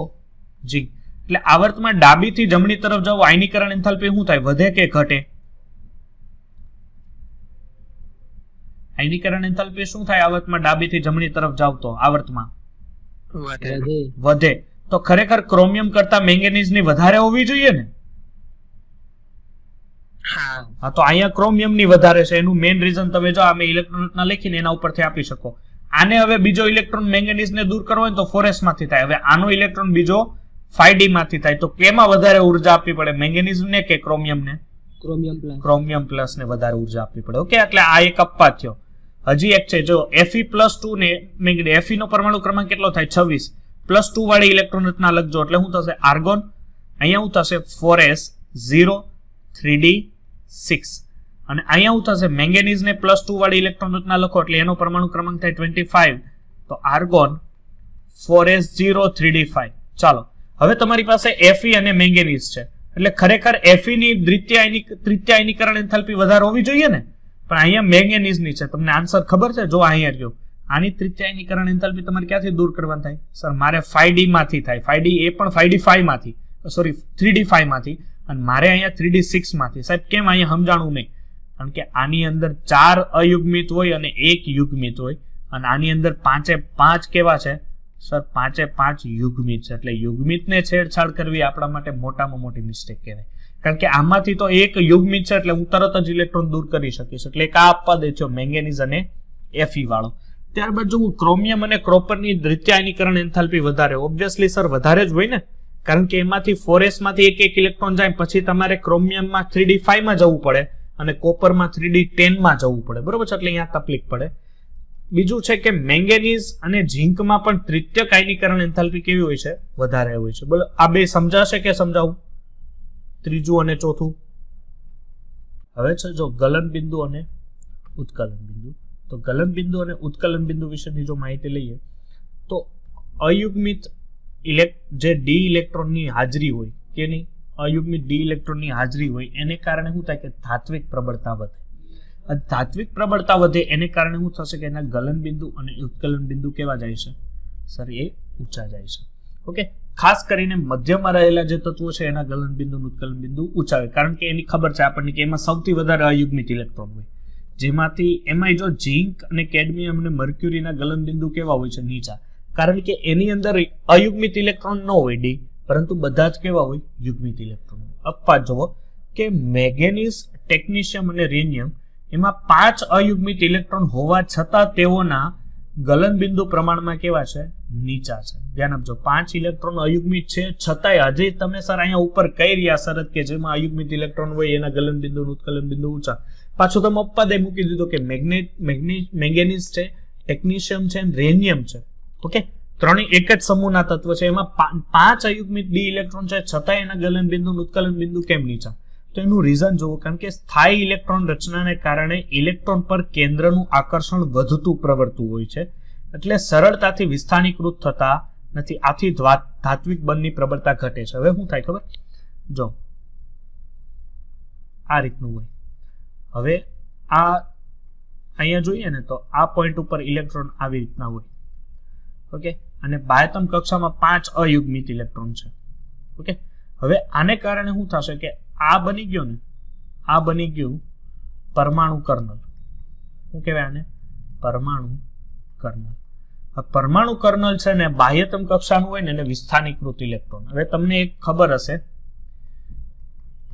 જી. એટલે આવર્તમાં ડાબીથી જમણી તરફ જાવ, આયનીકરણ એન્થાલ્પી શું થાય? વધે કે ઘટે? આયનીકરણ એન્થાલ્પી શું થાય આવર્તમાં ડાબીથી જમણી તરફ જાવ તો? આવર્તમાં વધે. તો ખરેખર ક્રોમિયમ કરતા મેંગેનીઝ ની વધારે હોવી જોઈએ ને? હા, તો અહીંયા ક્રોમિયમ ની વધારે છે. એનું મેઇન રીઝન તમે જો અમે ઇલેક્ટ્રોન રચના લખીને એના ઉપરથી આપી શકો. આને હવે બીજો ઇલેક્ટ્રોન મેંગેનીઝ ને દૂર કરવો હોય તો 4s માંથી થાય. હવે આનો ઇલેક્ટ્રોન બીજો 5d માંથી થાય. તો કેમાં વધારે ઉર્જા આપવી પડે? મેંગેનીઝ ને કે ક્રોમિયમ ને? ક્રોમિયમ પ્લસ ને વધારે ઉર્જા આપવી પડે. ઓકે, એટલે આ એક અપવાદ થયો. હજી એક છે, જો Fe+2 ને Fe નો પરમાણુ ક્રમાંક કેટલો થાય? 26. +2 વાળી ઇલેક્ટ્રોન રચના લખજો એટલે શું થશે? આર્ગોન. અહીંયા શું થશે? 4s0 3d6. અને અહીંયા શું થશે? મેંગેનીઝ ને +2 વાળી ઇલેક્ટ્રોન રચના લખો એટલે એનો પરમાણુ ક્રમાંક થાય 25. તો આર્ગોન 4s0 3d5. ચાલો હવે તમારી પાસે Fe અને મેંગેનીઝ છે, એટલે ખરેખર Fe ની તૃતીય આયનીકરણ એન્થાલ્પી વધારે હોવી જોઈએ ને? પણ અહીંયા મેંગેનીઝની છે. તમને આન્સર ખબર છે? જો અહીંયા રહ્યો, આની તૃતીયાયનીકરણ એન્થાલ્પી તમારે ક્યાંથી દૂર કરવાની થાય? સર મારે 5D માંથી થાય. 5D એ પણ 5D5 માંથી, સોરી 3D5 માંથી, અને મારે અહીંયા 3D6 માંથી. સાહેબ કેમ અહીંયા સમજાણું નહીં? કારણ કે આની અંદર 4 અયુગ્મિત હોય અને 1 યુગ્મિત હોય, અને આની અંદર 5 કેવા છે? સર 5 યુગ્મિત છે. એટલે યુગ્મિતને છેડછાડ કરવી આપણા માટે મોટામાં મોટી મિસ્ટેક કહેવાય. કારણ કે આમાંથી તો એક યુગ્મિત છે, એટલે હું તરત જ ઇલેક્ટ્રોન દૂર કરી શકીશ. એટલે એક આ આપવા દે છે મેંગેનીઝ અને Fe વાળો. ત્યારબાદ જો ક્રોમિયમ અને કોપરની દ્વિતીયાયનીકરણ એન્થાલ્પી વધારે, ઓબ્વિયસલી સર વધારે જ હોય ને, કારણ કે એમાંથી 4s માંથી એક ઇલેક્ટ્રોન જાય, પછી તમારે ક્રોમિયમમાં 3D5 માં જવું પડે અને કોપરમાં 3D10 માં જવું પડે, બરોબર છે? એટલે અહીંયા તકલીફ પડે. બીજું છે કે મેંગેનીઝ અને ઝિંકમાં પણ તૃતીયક આયનીકરણ એન્થાલ્પી કેવી હોય છે? વધારે હોય છે. બોલો આ બે સમજાશે કે સમજાવું? ત્રીજું અને ચોથું હવે છે જો ગલન બિંદુ અને ઉત્કલન બિંદુ. તો ગલન બિંદુ અને ઉત્કલન બિંદુ વિશેની જો માહિતી લઈએ તો અયુગ્મિત જે ડી ઇલેક્ટ્રોનની હાજરી હોય, કેની? અયુગ્મિત ડી ઇલેક્ટ્રોનની હાજરી હોય, એને કારણે શું થાય કે ધાત્વિક પ્રબળતા વધે. ધાત્વિક પ્રબળતા વધે એને કારણે શું થશે કે એના ગલન બિંદુ અને ઉત્કલન બિંદુ કેવા જાય છે? સર એ ઊંચા જાય છે. ઓકે, ખાસ કરીને મધ્યમાં રહેલા જે તત્વો છે એના ગલન બિંદુ અને ઉત્કલન બિંદુ ઊંચા હોય, કારણ કે એની ખબર છે આપણને કે એમાં સૌથી વધારે અયુગ્મિત ઇલેક્ટ્રોન હોય, જેમાંથી એમાં જો ઝિંક અને કેડમિયમ અને મર્ક્યુરીના ગલન બિંદુ કેવા હોય છે? નીચા. કારણ કે એની અંદર અયુગ્મિત ઇલેક્ટ્રોન ન હોય ડી, પરંતુ બધા જ કેવા હોય? યુગ્મિત ઇલેક્ટ્રોન. અપવાદ જુઓ કે મેંગેનીઝ, ટેકનિશિયમ અને રેનિયમ એમાં 5 અયુગ્મિત ઇલેક્ટ્રોન હોવા છતાં તેઓના ગલન બિંદુ પ્રમાણમાં કેવા છે? નીચા છે. ધ્યાન આપજો, 5 ઇલેક્ટ્રોન અયુગ્મિત છે છતાંય હજી તમે સર અહીંયા ઉપર કહી રહ્યા શરત કે જેમાં અયુગ્મિત ઇલેક્ટ્રોન હોય એના ગલન બિંદુ ઉત્કલન બિંદુ ઊંચા. પાછું તમે અપવાદે મૂકી દીધું કે મેંગેનીઝ છે, ટેકનિશિયમ છે, રેનિયમ છે. ઓકે, ત્રણેય એક જ સમૂહના તત્વ છે, એમાં 5 અયુગ્મિત ડી ઇલેક્ટ્રોન છે છતાં એના ગલન બિંદુ ઉત્કલન બિંદુ કેમ નીચા? તો એનું રીઝન જુઓ, કારણ કે સ્થાયી ઇલેક્ટ્રોન રચનાને કારણે ઇલેક્ટ્રોન પર કેન્દ્રનું આકર્ષણ વધતું પ્રવર્તતું હોય છે, એટલે સરળતાથી વિસ્થાનીકૃત થતા નથી. આથી ધાત્વિક બંધની પ્રબળતા ઘટે છે. હવે શું થાય ખબર? જો આ રીતનું હોય. હવે આ અહીંયા જોઈએ ને તો આ પોઈન્ટ ઉપર ઇલેક્ટ્રોન આવી રીતના હોય. ઓકે, અને બાહ્યતમ કક્ષામાં 5 અયુગ્મિત ઇલેક્ટ્રોન છે. ઓકે, હવે આને કારણે શું થશે કે આ બની ગયો ને, આ બની ગયું પરમાણુ કર્નલ. શું કહેવાય આને? પરમાણુ કર્નલ. પરમાણુ કર્નલ છે ને બાહ્યતમ કક્ષાનું હોય ને એને વિસ્થાનીકૃત ઇલેક્ટ્રોન. હવે તમને એક ખબર હશે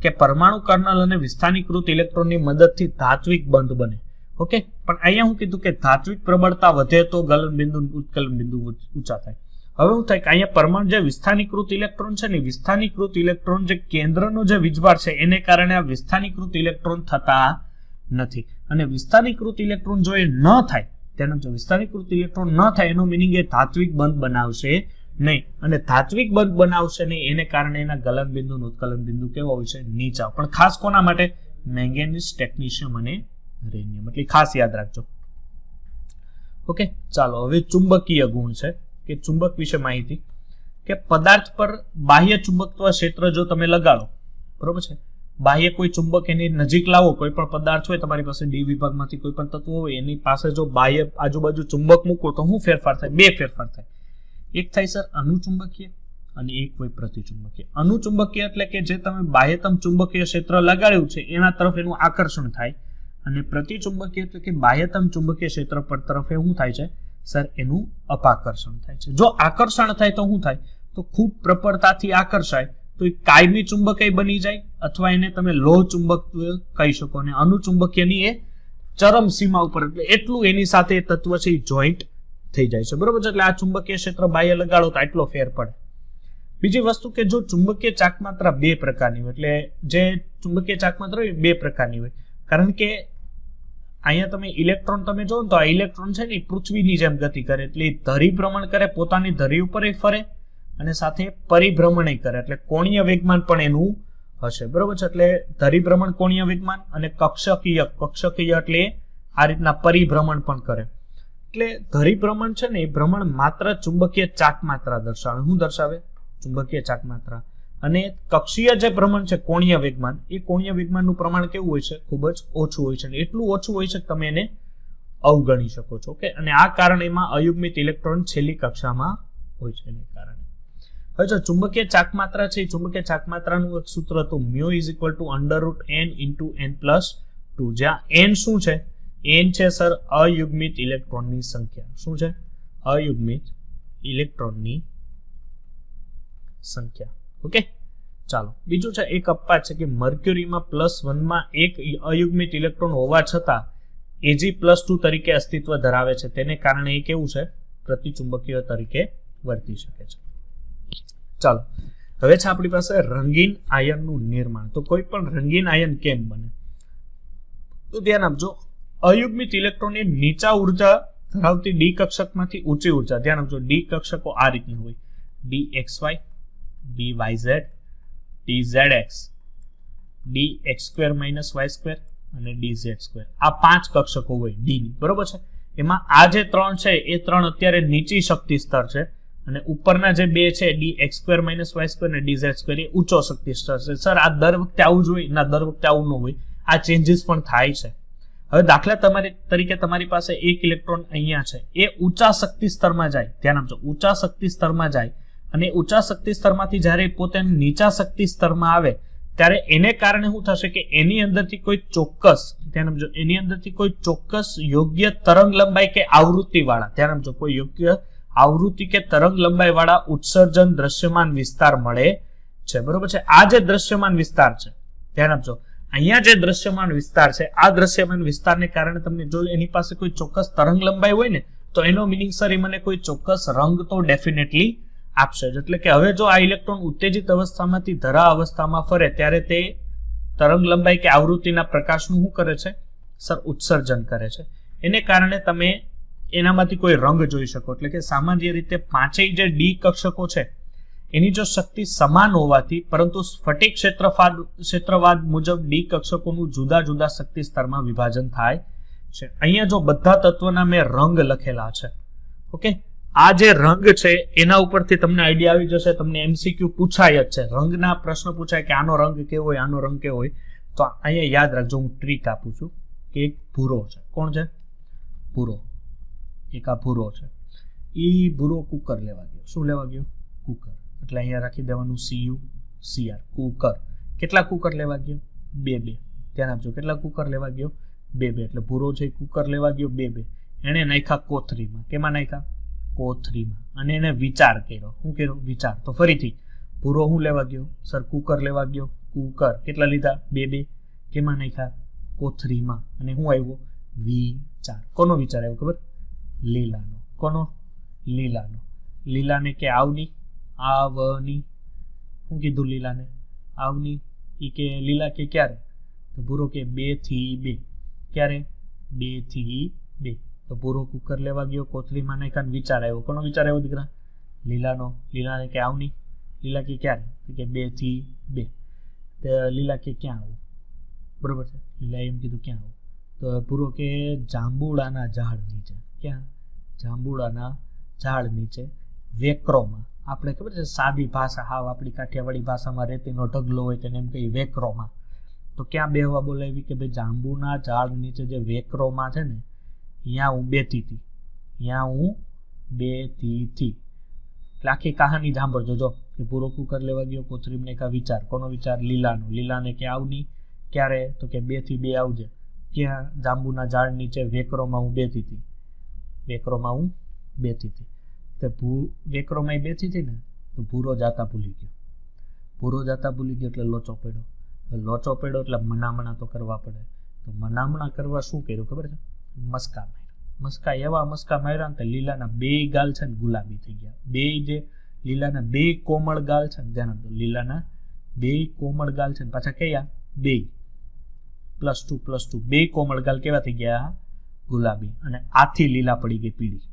કે પરમાણુ કર્નલ અને વિસ્થાનીકૃત ઇલેક્ટ્રોનની મદદથી ધાત્વિક બંધ બને. ઓકે, પણ અહીંયા હું કીધું કે ધાત્વિક પ્રબળતા વધે તો ગલન બિંદુ ઉત્કલન બિંદુ ઊંચા થાય. હવે શું થાય કે અહીંયા પરમાણુ જે વિસ્થાનીકૃત ઇલેક્ટ્રોન છે ને, વિસ્થાનીકૃત ઇલેક્ટ્રોન જે કેન્દ્રનો જે વીજભાર છે એને કારણે આ વિસ્થાનીકૃત ઇલેક્ટ્રોન થતા નથી. અને વિસ્થાનીકૃત ઇલેક્ટ્રોન જો એ ન થાય, તેનો જો વિસ્થાનીકૃત ઇલેક્ટ્રોન ન થાય એનો મિનિંગ એ ધાત્વિક બંધ બનાવશે નહીં. અને ધાત્વિક બંધ બનાવશે નહીં એને કારણે એના ગલન બિંદુ અને ઉત્કલન બિંદુ કેવા હોય છે? નીચા. પણ ખાસ કોના માટે? મેંગેનીઝ, ટેકનિશિયમ અને રેનિયમ. એટલે ખાસ યાદ રાખજો. ઓકે, ચાલો હવે ચુંબકીય ગુણ છે કે ચુંબક વિશે માહિતી, કે પદાર્થ પર બાહ્ય ચુંબકત્વ ક્ષેત્ર જો તમે લગાડો, બરોબર છે, બાહ્ય કોઈ ચુંબક એની નજીક લાવો, કોઈ પણ પદાર્થ હોય તમારી પાસે ડી વિભાગમાંથી કોઈ પણ તત્વ હોય એની પાસે જો બાહ્ય આજુબાજુ ચુંબક મૂકો તો શું ફેરફાર થાય? બે ફેરફાર થાય. એક થાય સર અનુચુંબકીય અને એક હોય પ્રતિચુંબકીય. અનુચુંબકીય એટલે કે જે તમે બાહ્યતમ ચુંબકીય ક્ષેત્ર લગાડ્યું છે એના તરફ એનું આકર્ષણ થાય, અને પ્રતિચુંબકીય એટલે કે બાહ્યતમ ચુંબકીય ક્ષેત્ર પર તરફ શું થાય છે? સર એનું અપાકર્ષણ થાય છે. જો આકર્ષણ થાય તો શું થાય? તો ખૂબ પ્રબળતાથી આકર્ષાય તો એ કાયમી ચુંબકીય બની જાય, અથવા એને તમે લોહ ચુંબક કહી શકો. અને અનુચુંબકીયની એ ચરમ સીમા ઉપર, એટલે એટલું એની સાથે એ તત્વ છે એ જોઈન્ટ થઈ જાય છે, બરોબર છે. એટલે આ ચુંબકીય ક્ષેત્ર બાહ્ય લગાડો તો એટલો ફેર પડે. બીજી વસ્તુ કે જો ચુંબકીય ચાકમાત્રા બે પ્રકારની હોય, એટલે જે ચુંબકીય ચાકમાત્રા હોય બે પ્રકારની હોય, કારણ કે અહીંયા તમે ઇલેક્ટ્રોન તમે જો ને તો આ ઇલેક્ટ્રોન છે ને પૃથ્વીની જેમ ગતિ કરે, એટલે ધરી ભ્રમણ કરે, પોતાની ધરી ઉપર ફરે અને સાથે પરિભ્રમણ કરે, એટલે કોણીય વેગમાન પણ એનું હશે, બરોબર છે. એટલે ધરી ભ્રમણ કોણીય વેગમાન અને કક્ષકીય એટલે આ રીતના પરિભ્રમણ પણ કરે. એટલે ધરી ભ્રમણ છે ને એ ભ્રમણ માત્ર ચુંબકીય ચાકમાત્રા દર્શાવે. શું દર્શાવે? ચુંબકીય ચાકમાત્રા. અને કક્ષીય જે ભ્રમણ છે કોણીય વેગમાન, એ કોણીય વેગમાનનું પ્રમાણ કેવું હોય છે? ખૂબ જ ઓછું હોય છે. અને એટલું ઓછું હોય છે કે તમે એને અવગણી શકો છો. ઓકે, અને આ કારણે એમાં અયુગ્મિત ઇલેક્ટ્રોન છેલ્લી કક્ષામાં હોય છે એને કારણે. હવે જો ચુંબકીય ચાકમાત્રા છે, ચુંબકીય ચાકમાત્રાનું એક સૂત્ર હતું μ √n × n+2, જ્યાં n શું છે? n છે સર અયુગ્મિત ઇલેક્ટ્રોનની સંખ્યા. શું છે? અયુગ્મિત ઇલેક્ટ્રોનની સંખ્યા. ઓકે, ચાલો બીજું છે એક અપવાદ છે કે મર્ક્યુરીમાં +1 માં એક અયુગ્મિત ઇલેક્ટ્રોન હોવા છતાં Ag+2 તરીકે અસ્તિત્વ ધરાવે છે. તેને કારણે એ કેવું છે? પ્રતિચુંબકીય તરીકે વર્તી શકે છે. ચાલો હવે છે આપણી પાસે રંગીન આયનનું નિર્માણ. તો કોઈ પણ રંગીન આયન કેમ બને? તો ધ્યાન આપજો, અયુગ્મિત ઇલેક્ટ્રોન એ નીચા ઉર્જા ધરાવતી ડી કક્ષકમાંથી ઊંચી ઉર્જા, ધ્યાન આપજો ડી કક્ષકો આ રીતના હોય: dxy, dyz, dzx, dx² - y² અને dz². આ 5 કક્ષકો હોય ડી ની, બરોબર છે. એમાં આ જે 3 છે એ 3 અત્યારે નીચી શક્તિ સ્તર છે, અને ઉપરના જે 2 છે dx² - y² અને dz² એ ઊંચો શક્તિ સ્તર છે. સર આ દર વખતે આવું જ હોય? ના, દર વખતે આવું ન હોય, આ ચેન્જીસ પણ થાય છે. હવે દાખલા તરીકે તમારી પાસે એક ઇલેક્ટ્રોન અહીંયા છે, એ ઊંચા શક્તિ સ્તરમાં જાય, ધ્યાન આપજો ઊંચા શક્તિ સ્તરમાં જાય, અને ઊંચા શક્તિ સ્તરમાંથી જ્યારે પોતે નીચા શક્તિ સ્તરમાં આવે ત્યારે એને કારણે શું થશે કે એની અંદરથી કોઈ ચોક્કસ, ધ્યાન આપજો, એની અંદરથી કોઈ ચોક્કસ યોગ્ય તરંગ લંબાઈ કે આવૃત્તિ વાળા, ધ્યાન આપજો, કોઈ યોગ્ય આવૃત્તિ કે તરંગ લંબાઈ વાળા ઉત્સર્જન દ્રશ્યમાન વિસ્તાર મળે છે. બરોબર છે. આ જે દ્રશ્યમાન વિસ્તાર છે, ધ્યાન આપજો, અહીંયા જે દ્રશ્યમાન વિસ્તાર છે, આ દ્રશ્યમાન વિસ્તારને કારણે તમને જો એની પાસે કોઈ ચોક્કસ તરંગ લંબાઈ હોય ને, તો એનો મિનિંગ સર એ મને કોઈ ચોક્કસ રંગ તો ડેફિનેટલી આપશે જ. એટલે કે હવે જો આ ઇલેક્ટ્રોન ઉત્તેજિત અવસ્થામાંથી ધરા અવસ્થામાં ફરે ત્યારે તે તરંગ લંબાઈ કે આવૃત્તિના પ્રકાશનું શું કરે છે? સર ઉત્સર્જન કરે છે. એને કારણે તમે એનામાંથી કોઈ રંગ જોઈ શકો. એટલે કે સામાન્ય રીતે પાંચેય જે ડી કક્ષકો છે એની જો શક્તિ સમાન હોવાથી, પરંતુ સ્ફટિક ક્ષેત્રવાદ મુજબ ડી કક્ષકોનું જુદા જુદા શક્તિ સ્તરમાં વિભાજન થાય છે. અહીંયા જો બધા તત્વોના મેં રંગ લખેલા છે. ઓકે, આ જે રંગ છે એના ઉપરથી તમને આઈડિયા આવી જશે. તમને MCQ પૂછાય જ છે, રંગના પ્રશ્ન પૂછાય કે આનો રંગ કેવો હોય, આનો રંગ કેવો હોય. તો અહીંયા યાદ રાખજો, હું ટ્રીક આપું છું કે એક ભૂરો છે. કોણ છે? ભૂરો. એક આ ભૂરો છે. એ ભૂરો કુકર લેવા ગયો. શું લેવા ગયો? કુકર. એટલે અહીંયા રાખી દેવાનું CuCr, કુકર. કેટલા કુકર લેવા ગયો? 2. ધ્યાન આપજો, કેટલા કુકર લેવા ગયો? 2. એટલે ભૂરો છે કુકર લેવા ગયો 2. એને નાખ્યા કોથળીમાં. કેમાં નાખ્યા? કોથળીમાં. અને એને વિચાર કર્યો. શું કર્યો? વિચાર. તો ફરીથી ભૂરો શું લેવા ગયો? સર કુકર લેવા ગયો. કુકર કેટલા લીધા? 2. કેમાં નાખ્યા? કોથળીમાં. અને શું આવ્યો? વિચાર. કોનો વિચાર આવ્યો ખબર? લીલાનો. કોનો? લીલાનો. લીલાને કે આવની, આવની. શું કીધું લીલાને? આવની. ઈ કે લીલા કે ક્યારે? તો ભૂરો કે 2 થી 2. ક્યારે? 2 થી 2. તો ભૂરો કુકર લેવા ગયો, કોથળીમાં નાખ્યા, વિચાર આવ્યો. કોનો વિચાર આવ્યો દીકરા? લીલાનો. લીલાને કે આવની. લીલા કે ક્યારે? કે 2 થી 2. તો લીલા કે ક્યાં આવું? બરોબર છે. લીલા એમ કીધું ક્યાં આવું? તો ભૂરો કે જાંબુડાના ઝાડ નીચે. ક્યાં? જાંબુડાના ઝાડ નીચે, વેક્રોમાં. આપણે ખબર છે સાદી ભાષા, હાવ આપણી કાઠિયાવાડી ભાષામાં રેતીનો ઢગલો હોય તેને એમ કહીએ વેક્રોમાં. તો ક્યાં બેહવા બોલાવી? કે ભાઈ જાંબુના ઝાડ નીચે જે વેક્રોમાં છે ને, ત્યાં હું બેઠી હતી. ત્યાં હું બેઠી હતી. એટલે આખી કહાની સાંભળજો. જો કે પૂરો કુકર લેવા ગયો, કોથળીમાં નાખ્યા, વિચાર. કોનો વિચાર? લીલાનો. લીલાને કે આવની. ક્યારે? તો કે 2 થી 2 આવજે. ક્યાં? જાંબુના ઝાડ નીચે વેક્રોમાં હું બેઠી હતી. વેક્રોમાં હું બેઠી હતી. તો વેક્રોમાં બેઠી હતી ને, તો ભૂરો જાતા ભૂલી ગયો. ભૂરો જાતા ભૂલી ગયો એટલે લોચો પડ્યો. લોચો પડ્યો એટલે મનામણા તો કરવા પડે. તો મનામણા કરવા શું કર્યું ખબર છે? મસ્કા માર્યા. મસ્કા એવા મસ્કા માર્યા ને તો લીલાના 2 ગાલ છે ને ગુલાબી થઈ ગયા. 2 જે લીલાના 2 કોમળ ગાલ છે ને, ધ્યાન આપજો, લીલાના 2 કોમળ ગાલ છે ને પાછા કયા? 2 +2 2 કોમળ ગાલ કેવા થઈ ગયા? ગુલાબી. અને આથી લીલા પડી ગઈ પીળી.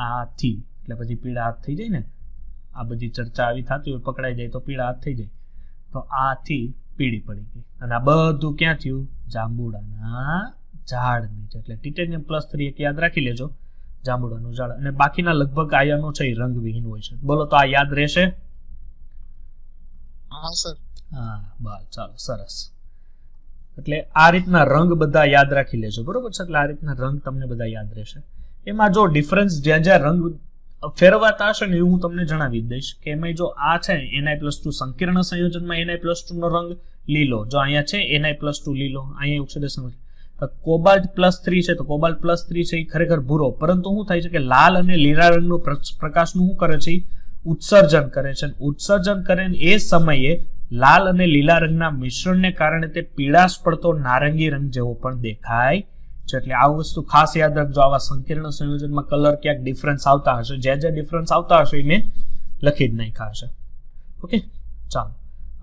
આથી એટલે પછી પીળા હાથ થઈ જાય ને, આ બધી ચર્ચા આવી થતી હોય, પકડાઈ જાય તો પીળા હાથ થઈ જાય. તો આથી પીળી પડી ગઈ. અને આ બધું ક્યાં થયું? જાંબુડાના ઝાડ નીચે. એટલે ટિટેનિયમ +3 એક યાદ રાખી લેજો, જાંબુડાનું ઝાડ. અને બાકીના લગભગ આયનો છે એ રંગવિહીન હોય છે. બોલો તો આ યાદ રહેશે? હા સર. હા બસ, ચાલો સરસ. એટલે આ રીતના રંગ બધા યાદ રાખી લેજો, બરોબર છે? એટલે આ રીતના રંગ તમને બધા યાદ રહેશે. એમાં જો ડિફરન્સ જ્યાં જ્યાં રંગ ફેરવાતા હશે ને એ હું તમને જણાવી દઈશ કે એમાં જો આ છે Na+2 સંકીર્ણ સંયોજનમાં Na+2 નો રંગ લીલો, જો અહીંયા છે Na+2 લીલો, અહીંયા ઓક્સિડેશન કોબાલ્ટ +3 છે તો કોબાલ્ટ +3 છે એ ખરેખર ભૂરો, પરંતુ શું થાય છે કે લાલ અને લીલા રંગનું પ્રકાશનું શું કરે છે, ઉત્સર્જન કરે છે. ઉત્સર્જન કરે એ સમયે લાલ અને લીલા રંગના મિશ્રણને કારણે તે પીળાશ પડતો નારંગી રંગ જેવો પણ દેખાય છે. એટલે આ વસ્તુ ખાસ યાદ રાખજો. આવા સંકીર્ણ સંયોજનમાં કલર ક્યાંક ડિફરન્સ આવતા હશે, જ્યાં જ્યાં ડિફરન્સ આવતા હશે એ મેં લખી જ નાખ્યા હશે. ઓકે, ચાલો.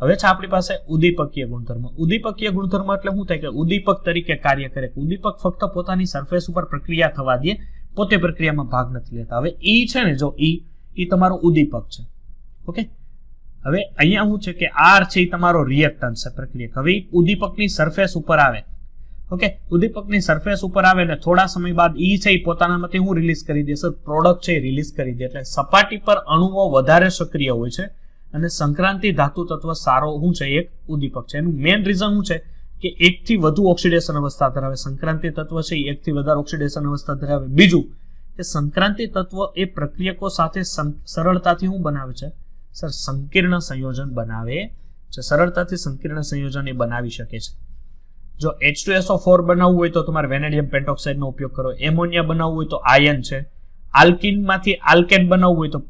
હવે છે આપણી પાસે ઉદ્દીપકીય ગુણધર્મ. ઉદ્દીપકીય ગુણધર્મ એટલે શું થાય કે ઉદ્દીપક તરીકે કાર્ય કરે. ઉદ્દીપક ફક્ત પોતાની સરફેસ ઉપર પ્રક્રિયા થવા દે, પોતે પ્રક્રિયામાં ભાગ નથી લેતા. હવે ઈ છે ને, જો ઈ તમારો ઉદ્દીપક છે. ઓકે, હવે અહીંયા શું છે કે આર છે એ તમારો રિએક્ટન્ટ છે પ્રક્રિયા. હવે ઉદ્દીપકની સરફેસ ઉપર આવે. ઓકે, ઉદ્દીપકની સરફેસ ઉપર આવે ને થોડા સમય બાદ ઈ છે એ પોતાનામાંથી હું રિલીઝ કરી દે સર, પ્રોડક્ટ છે એ રિલીઝ કરી દે. એટલે સપાટી પર અણુઓ વધારે સક્રિય હોય છે અને સંક્રાંતિ ધાતુ તત્વ સારો શું છે, એક ઉદ્દીપક છે. એનું મેઇન રીઝન શું છે કે એકથી વધુ ઓક્સિડેશન અવસ્થા ધરાવે. સંક્રાંતિ તત્વ છે એ એકથી વધારે ઓક્સિડેશન અવસ્થા ધરાવે. બીજું કે સંક્રાંતિ તત્વ એ પ્રક્રિયકો સાથે સરળતાથી શું બનાવે છે સર, સંકીર્ણ સંયોજન બનાવે છે. સરળતાથી સંકીર્ણ સંયોજન એ બનાવી શકે છે. જો H2SO4 બનાવવું હોય તો તમારે વેનેડિયમ પેન્ટોક્સાઇડ નો ઉપયોગ કરો. એમોનિયા બનાવવું હોય તો આયન છે. આલ્કિનમાંથી આલ્કેન બનાવવું હોય તો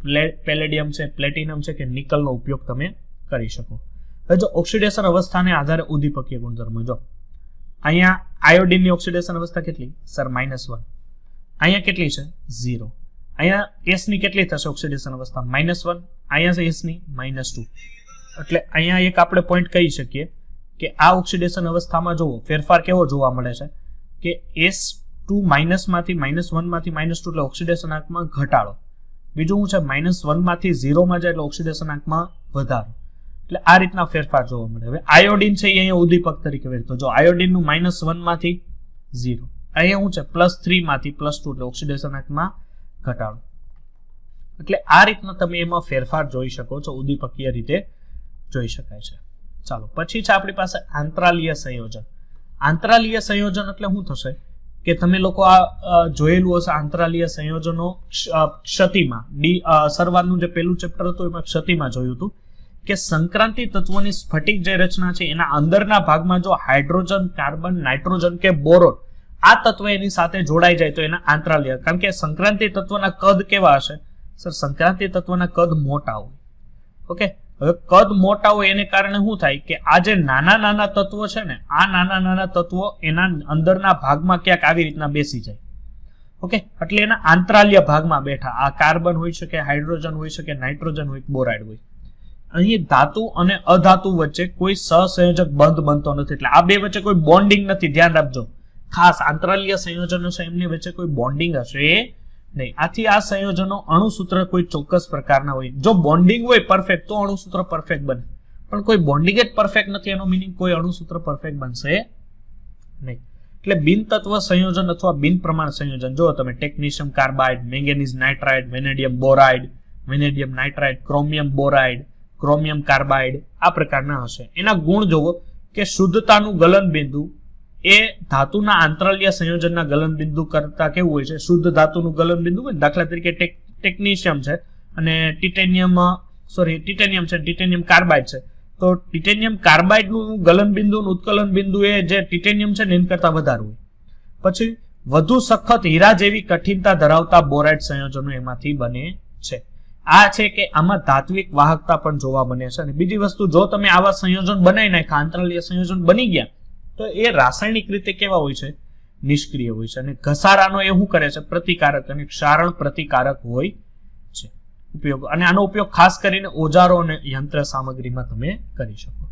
પેલેડિયમ છે, પ્લેટિનમ છે કે નિકલનો ઉપયોગ તમે કરી શકો. હવે જો ઓક્સિડેશન અવસ્થાને આધારે ઉદ્દીપકીય ગુણધર્મ, જો અહીંયા આયોડિનની ઓક્સિડેશન અવસ્થા કેટલી સર, -1. અહીંયા કેટલી છે, 0. અહીંયા S ની કેટલી થશે ઓક્સિડેશન અવસ્થા, -1. અહીંયા છે S ની -2. એટલે અહીંયા એક આપણે પોઈન્ટ કહી શકીએ કે આ ઓક્સિડેશન અવસ્થામાં જુઓ ફેરફાર કેવો જોવા મળે છે કે S2 માંથી -1 માંથી -2 એટલે ઓક્સિડેશન આંકમાં ઘટાડો. બીજું શું છે, -1 માંથી 0 માં જાય એટલે ઓક્સિડેશન આંકમાં વધારો. એટલે આ રીતના ફેરફાર જોવા મળે. હવે આયોડિન છે એ અહીંયા ઉદ્દીપક તરીકે વેરતો. જો આયોડિનનું -1 માંથી 0, અહીંયા શું છે +3 માંથી +2 એટલે ઓક્સિડેશન આંકમાં ઘટાડો. એટલે આ રીતના તમે એમાં ફેરફાર જોઈ શકો છો, ઉદ્દીપકીય રીતે જોઈ શકાય છે. ચાલો, પછી છે આપણી પાસે આંતરાલીય સંયોજન. આંતરાલીય સંયોજન એટલે શું થશે કે તમે લોકો આ જોયેલું હશે આંતરાલીય સંયોજનો ક્ષતિમાં, સરવારનું જે પહેલું ચેપ્ટર હતું એમાં ક્ષતિમાં જોયું હતું કે સંક્રાંતિ તત્વોની સ્ફટિક જે રચના છે એના અંદરના ભાગમાં જો હાઇડ્રોજન, કાર્બન, નાઇટ્રોજન કે બોરોન આ તત્વ એની સાથે જોડાઈ જાય તો એના આંતરાલીય. કારણ કે સંક્રાંતિ તત્વના કદ કેવા હશે સર, સંક્રાંતિ તત્વના કદ મોટા હોય. ઓકે, હવે કદ મોટા હોય એને કારણે શું થાય કે આ જે નાના નાના તત્વો છે ને, આ નાના નાના તત્વો એના અંદરના ભાગમાં ક્યાંક આવી રીતના બેસી જાય. ઓકે, એટલે એના આંતરાલ્ય ભાગમાં બેઠા. આ કાર્બન હોઈ શકે, હાઇડ્રોજન હોઈ શકે, નાઇટ્રોજન હોય, બોરાઇડ હોય. અહીં ધાતુ અને અધાતુ વચ્ચે કોઈ સહસંયોજક બંધ બનતો નથી. એટલે આ બે વચ્ચે કોઈ બોન્ડિંગ નથી, ધ્યાન રાખજો. ખાસ આંતરાલ્ય સંયોજનો છે એમની વચ્ચે કોઈ બોન્ડિંગ હશે નહીં. આથી આ સંયોજનો અણુસૂત્ર કોઈ ચોક્કસ પ્રકારના હોય. જો બોન્ડિંગ હોય પરફેક્ટ તો અણુસૂત્ર પરફેક્ટ બને, પણ કોઈ બોન્ડિંગ જ પરફેક્ટ નથી એનો મીનિંગ કોઈ અણુસૂત્ર પરફેક્ટ બનશે નહીં. એટલે બિન તત્વ સંયોજન અથવા બિન પ્રમાણ સંયોજન, જો તમે technetium carbide, manganese nitride, vanadium boride, vanadium nitride, chromium boride, chromium carbide આ પ્રકારના હશે. એના ગુણ જોવો કે શુદ્ધતાનું ગલન બિંદુ એ ધાતુના આંતરાલ્ય સંયોજનના ગલન બિંદુ કરતા કેવું હોય છે, શુદ્ધ ધાતુનું ગલન બિંદુ હોય. દાખલા તરીકે ટેકનિશિયમ છે અને ટિટેનિયમ છે, ટિટેનિયમ કાર્બાઇડ છે, તો ટિટેનિયમ કાર્બાઇડનું ગલન બિંદુ, ઉત્કલન બિંદુ એ જે ટિટેનિયમ છે ને એના કરતા વધારે હોય. પછી વધુ સખત હીરા જેવી કઠિનતા ધરાવતા બોરાઇડ સંયોજનો એમાંથી બને છે. આ છે કે આમાં ધાત્વિક વાહકતા પણ જોવા બને છે. અને બીજી વસ્તુ, જો તમે આવા સંયોજન બનાવી નાખ્યા, આંતરાલ્ય સંયોજન બની ગયા, તો એ રાસાયણિક રીતે કેવા હોય છે, નિષ્ક્રિય હોય છે. અને ઘસારાનો એ શું કરે છે, પ્રતિકારક અને ક્ષારણ પ્રતિકારક હોય છે ઉપયોગ. અને આનો ઉપયોગ ખાસ કરીને ઓજારો અને યંત્ર સામગ્રીમાં તમે કરી શકો.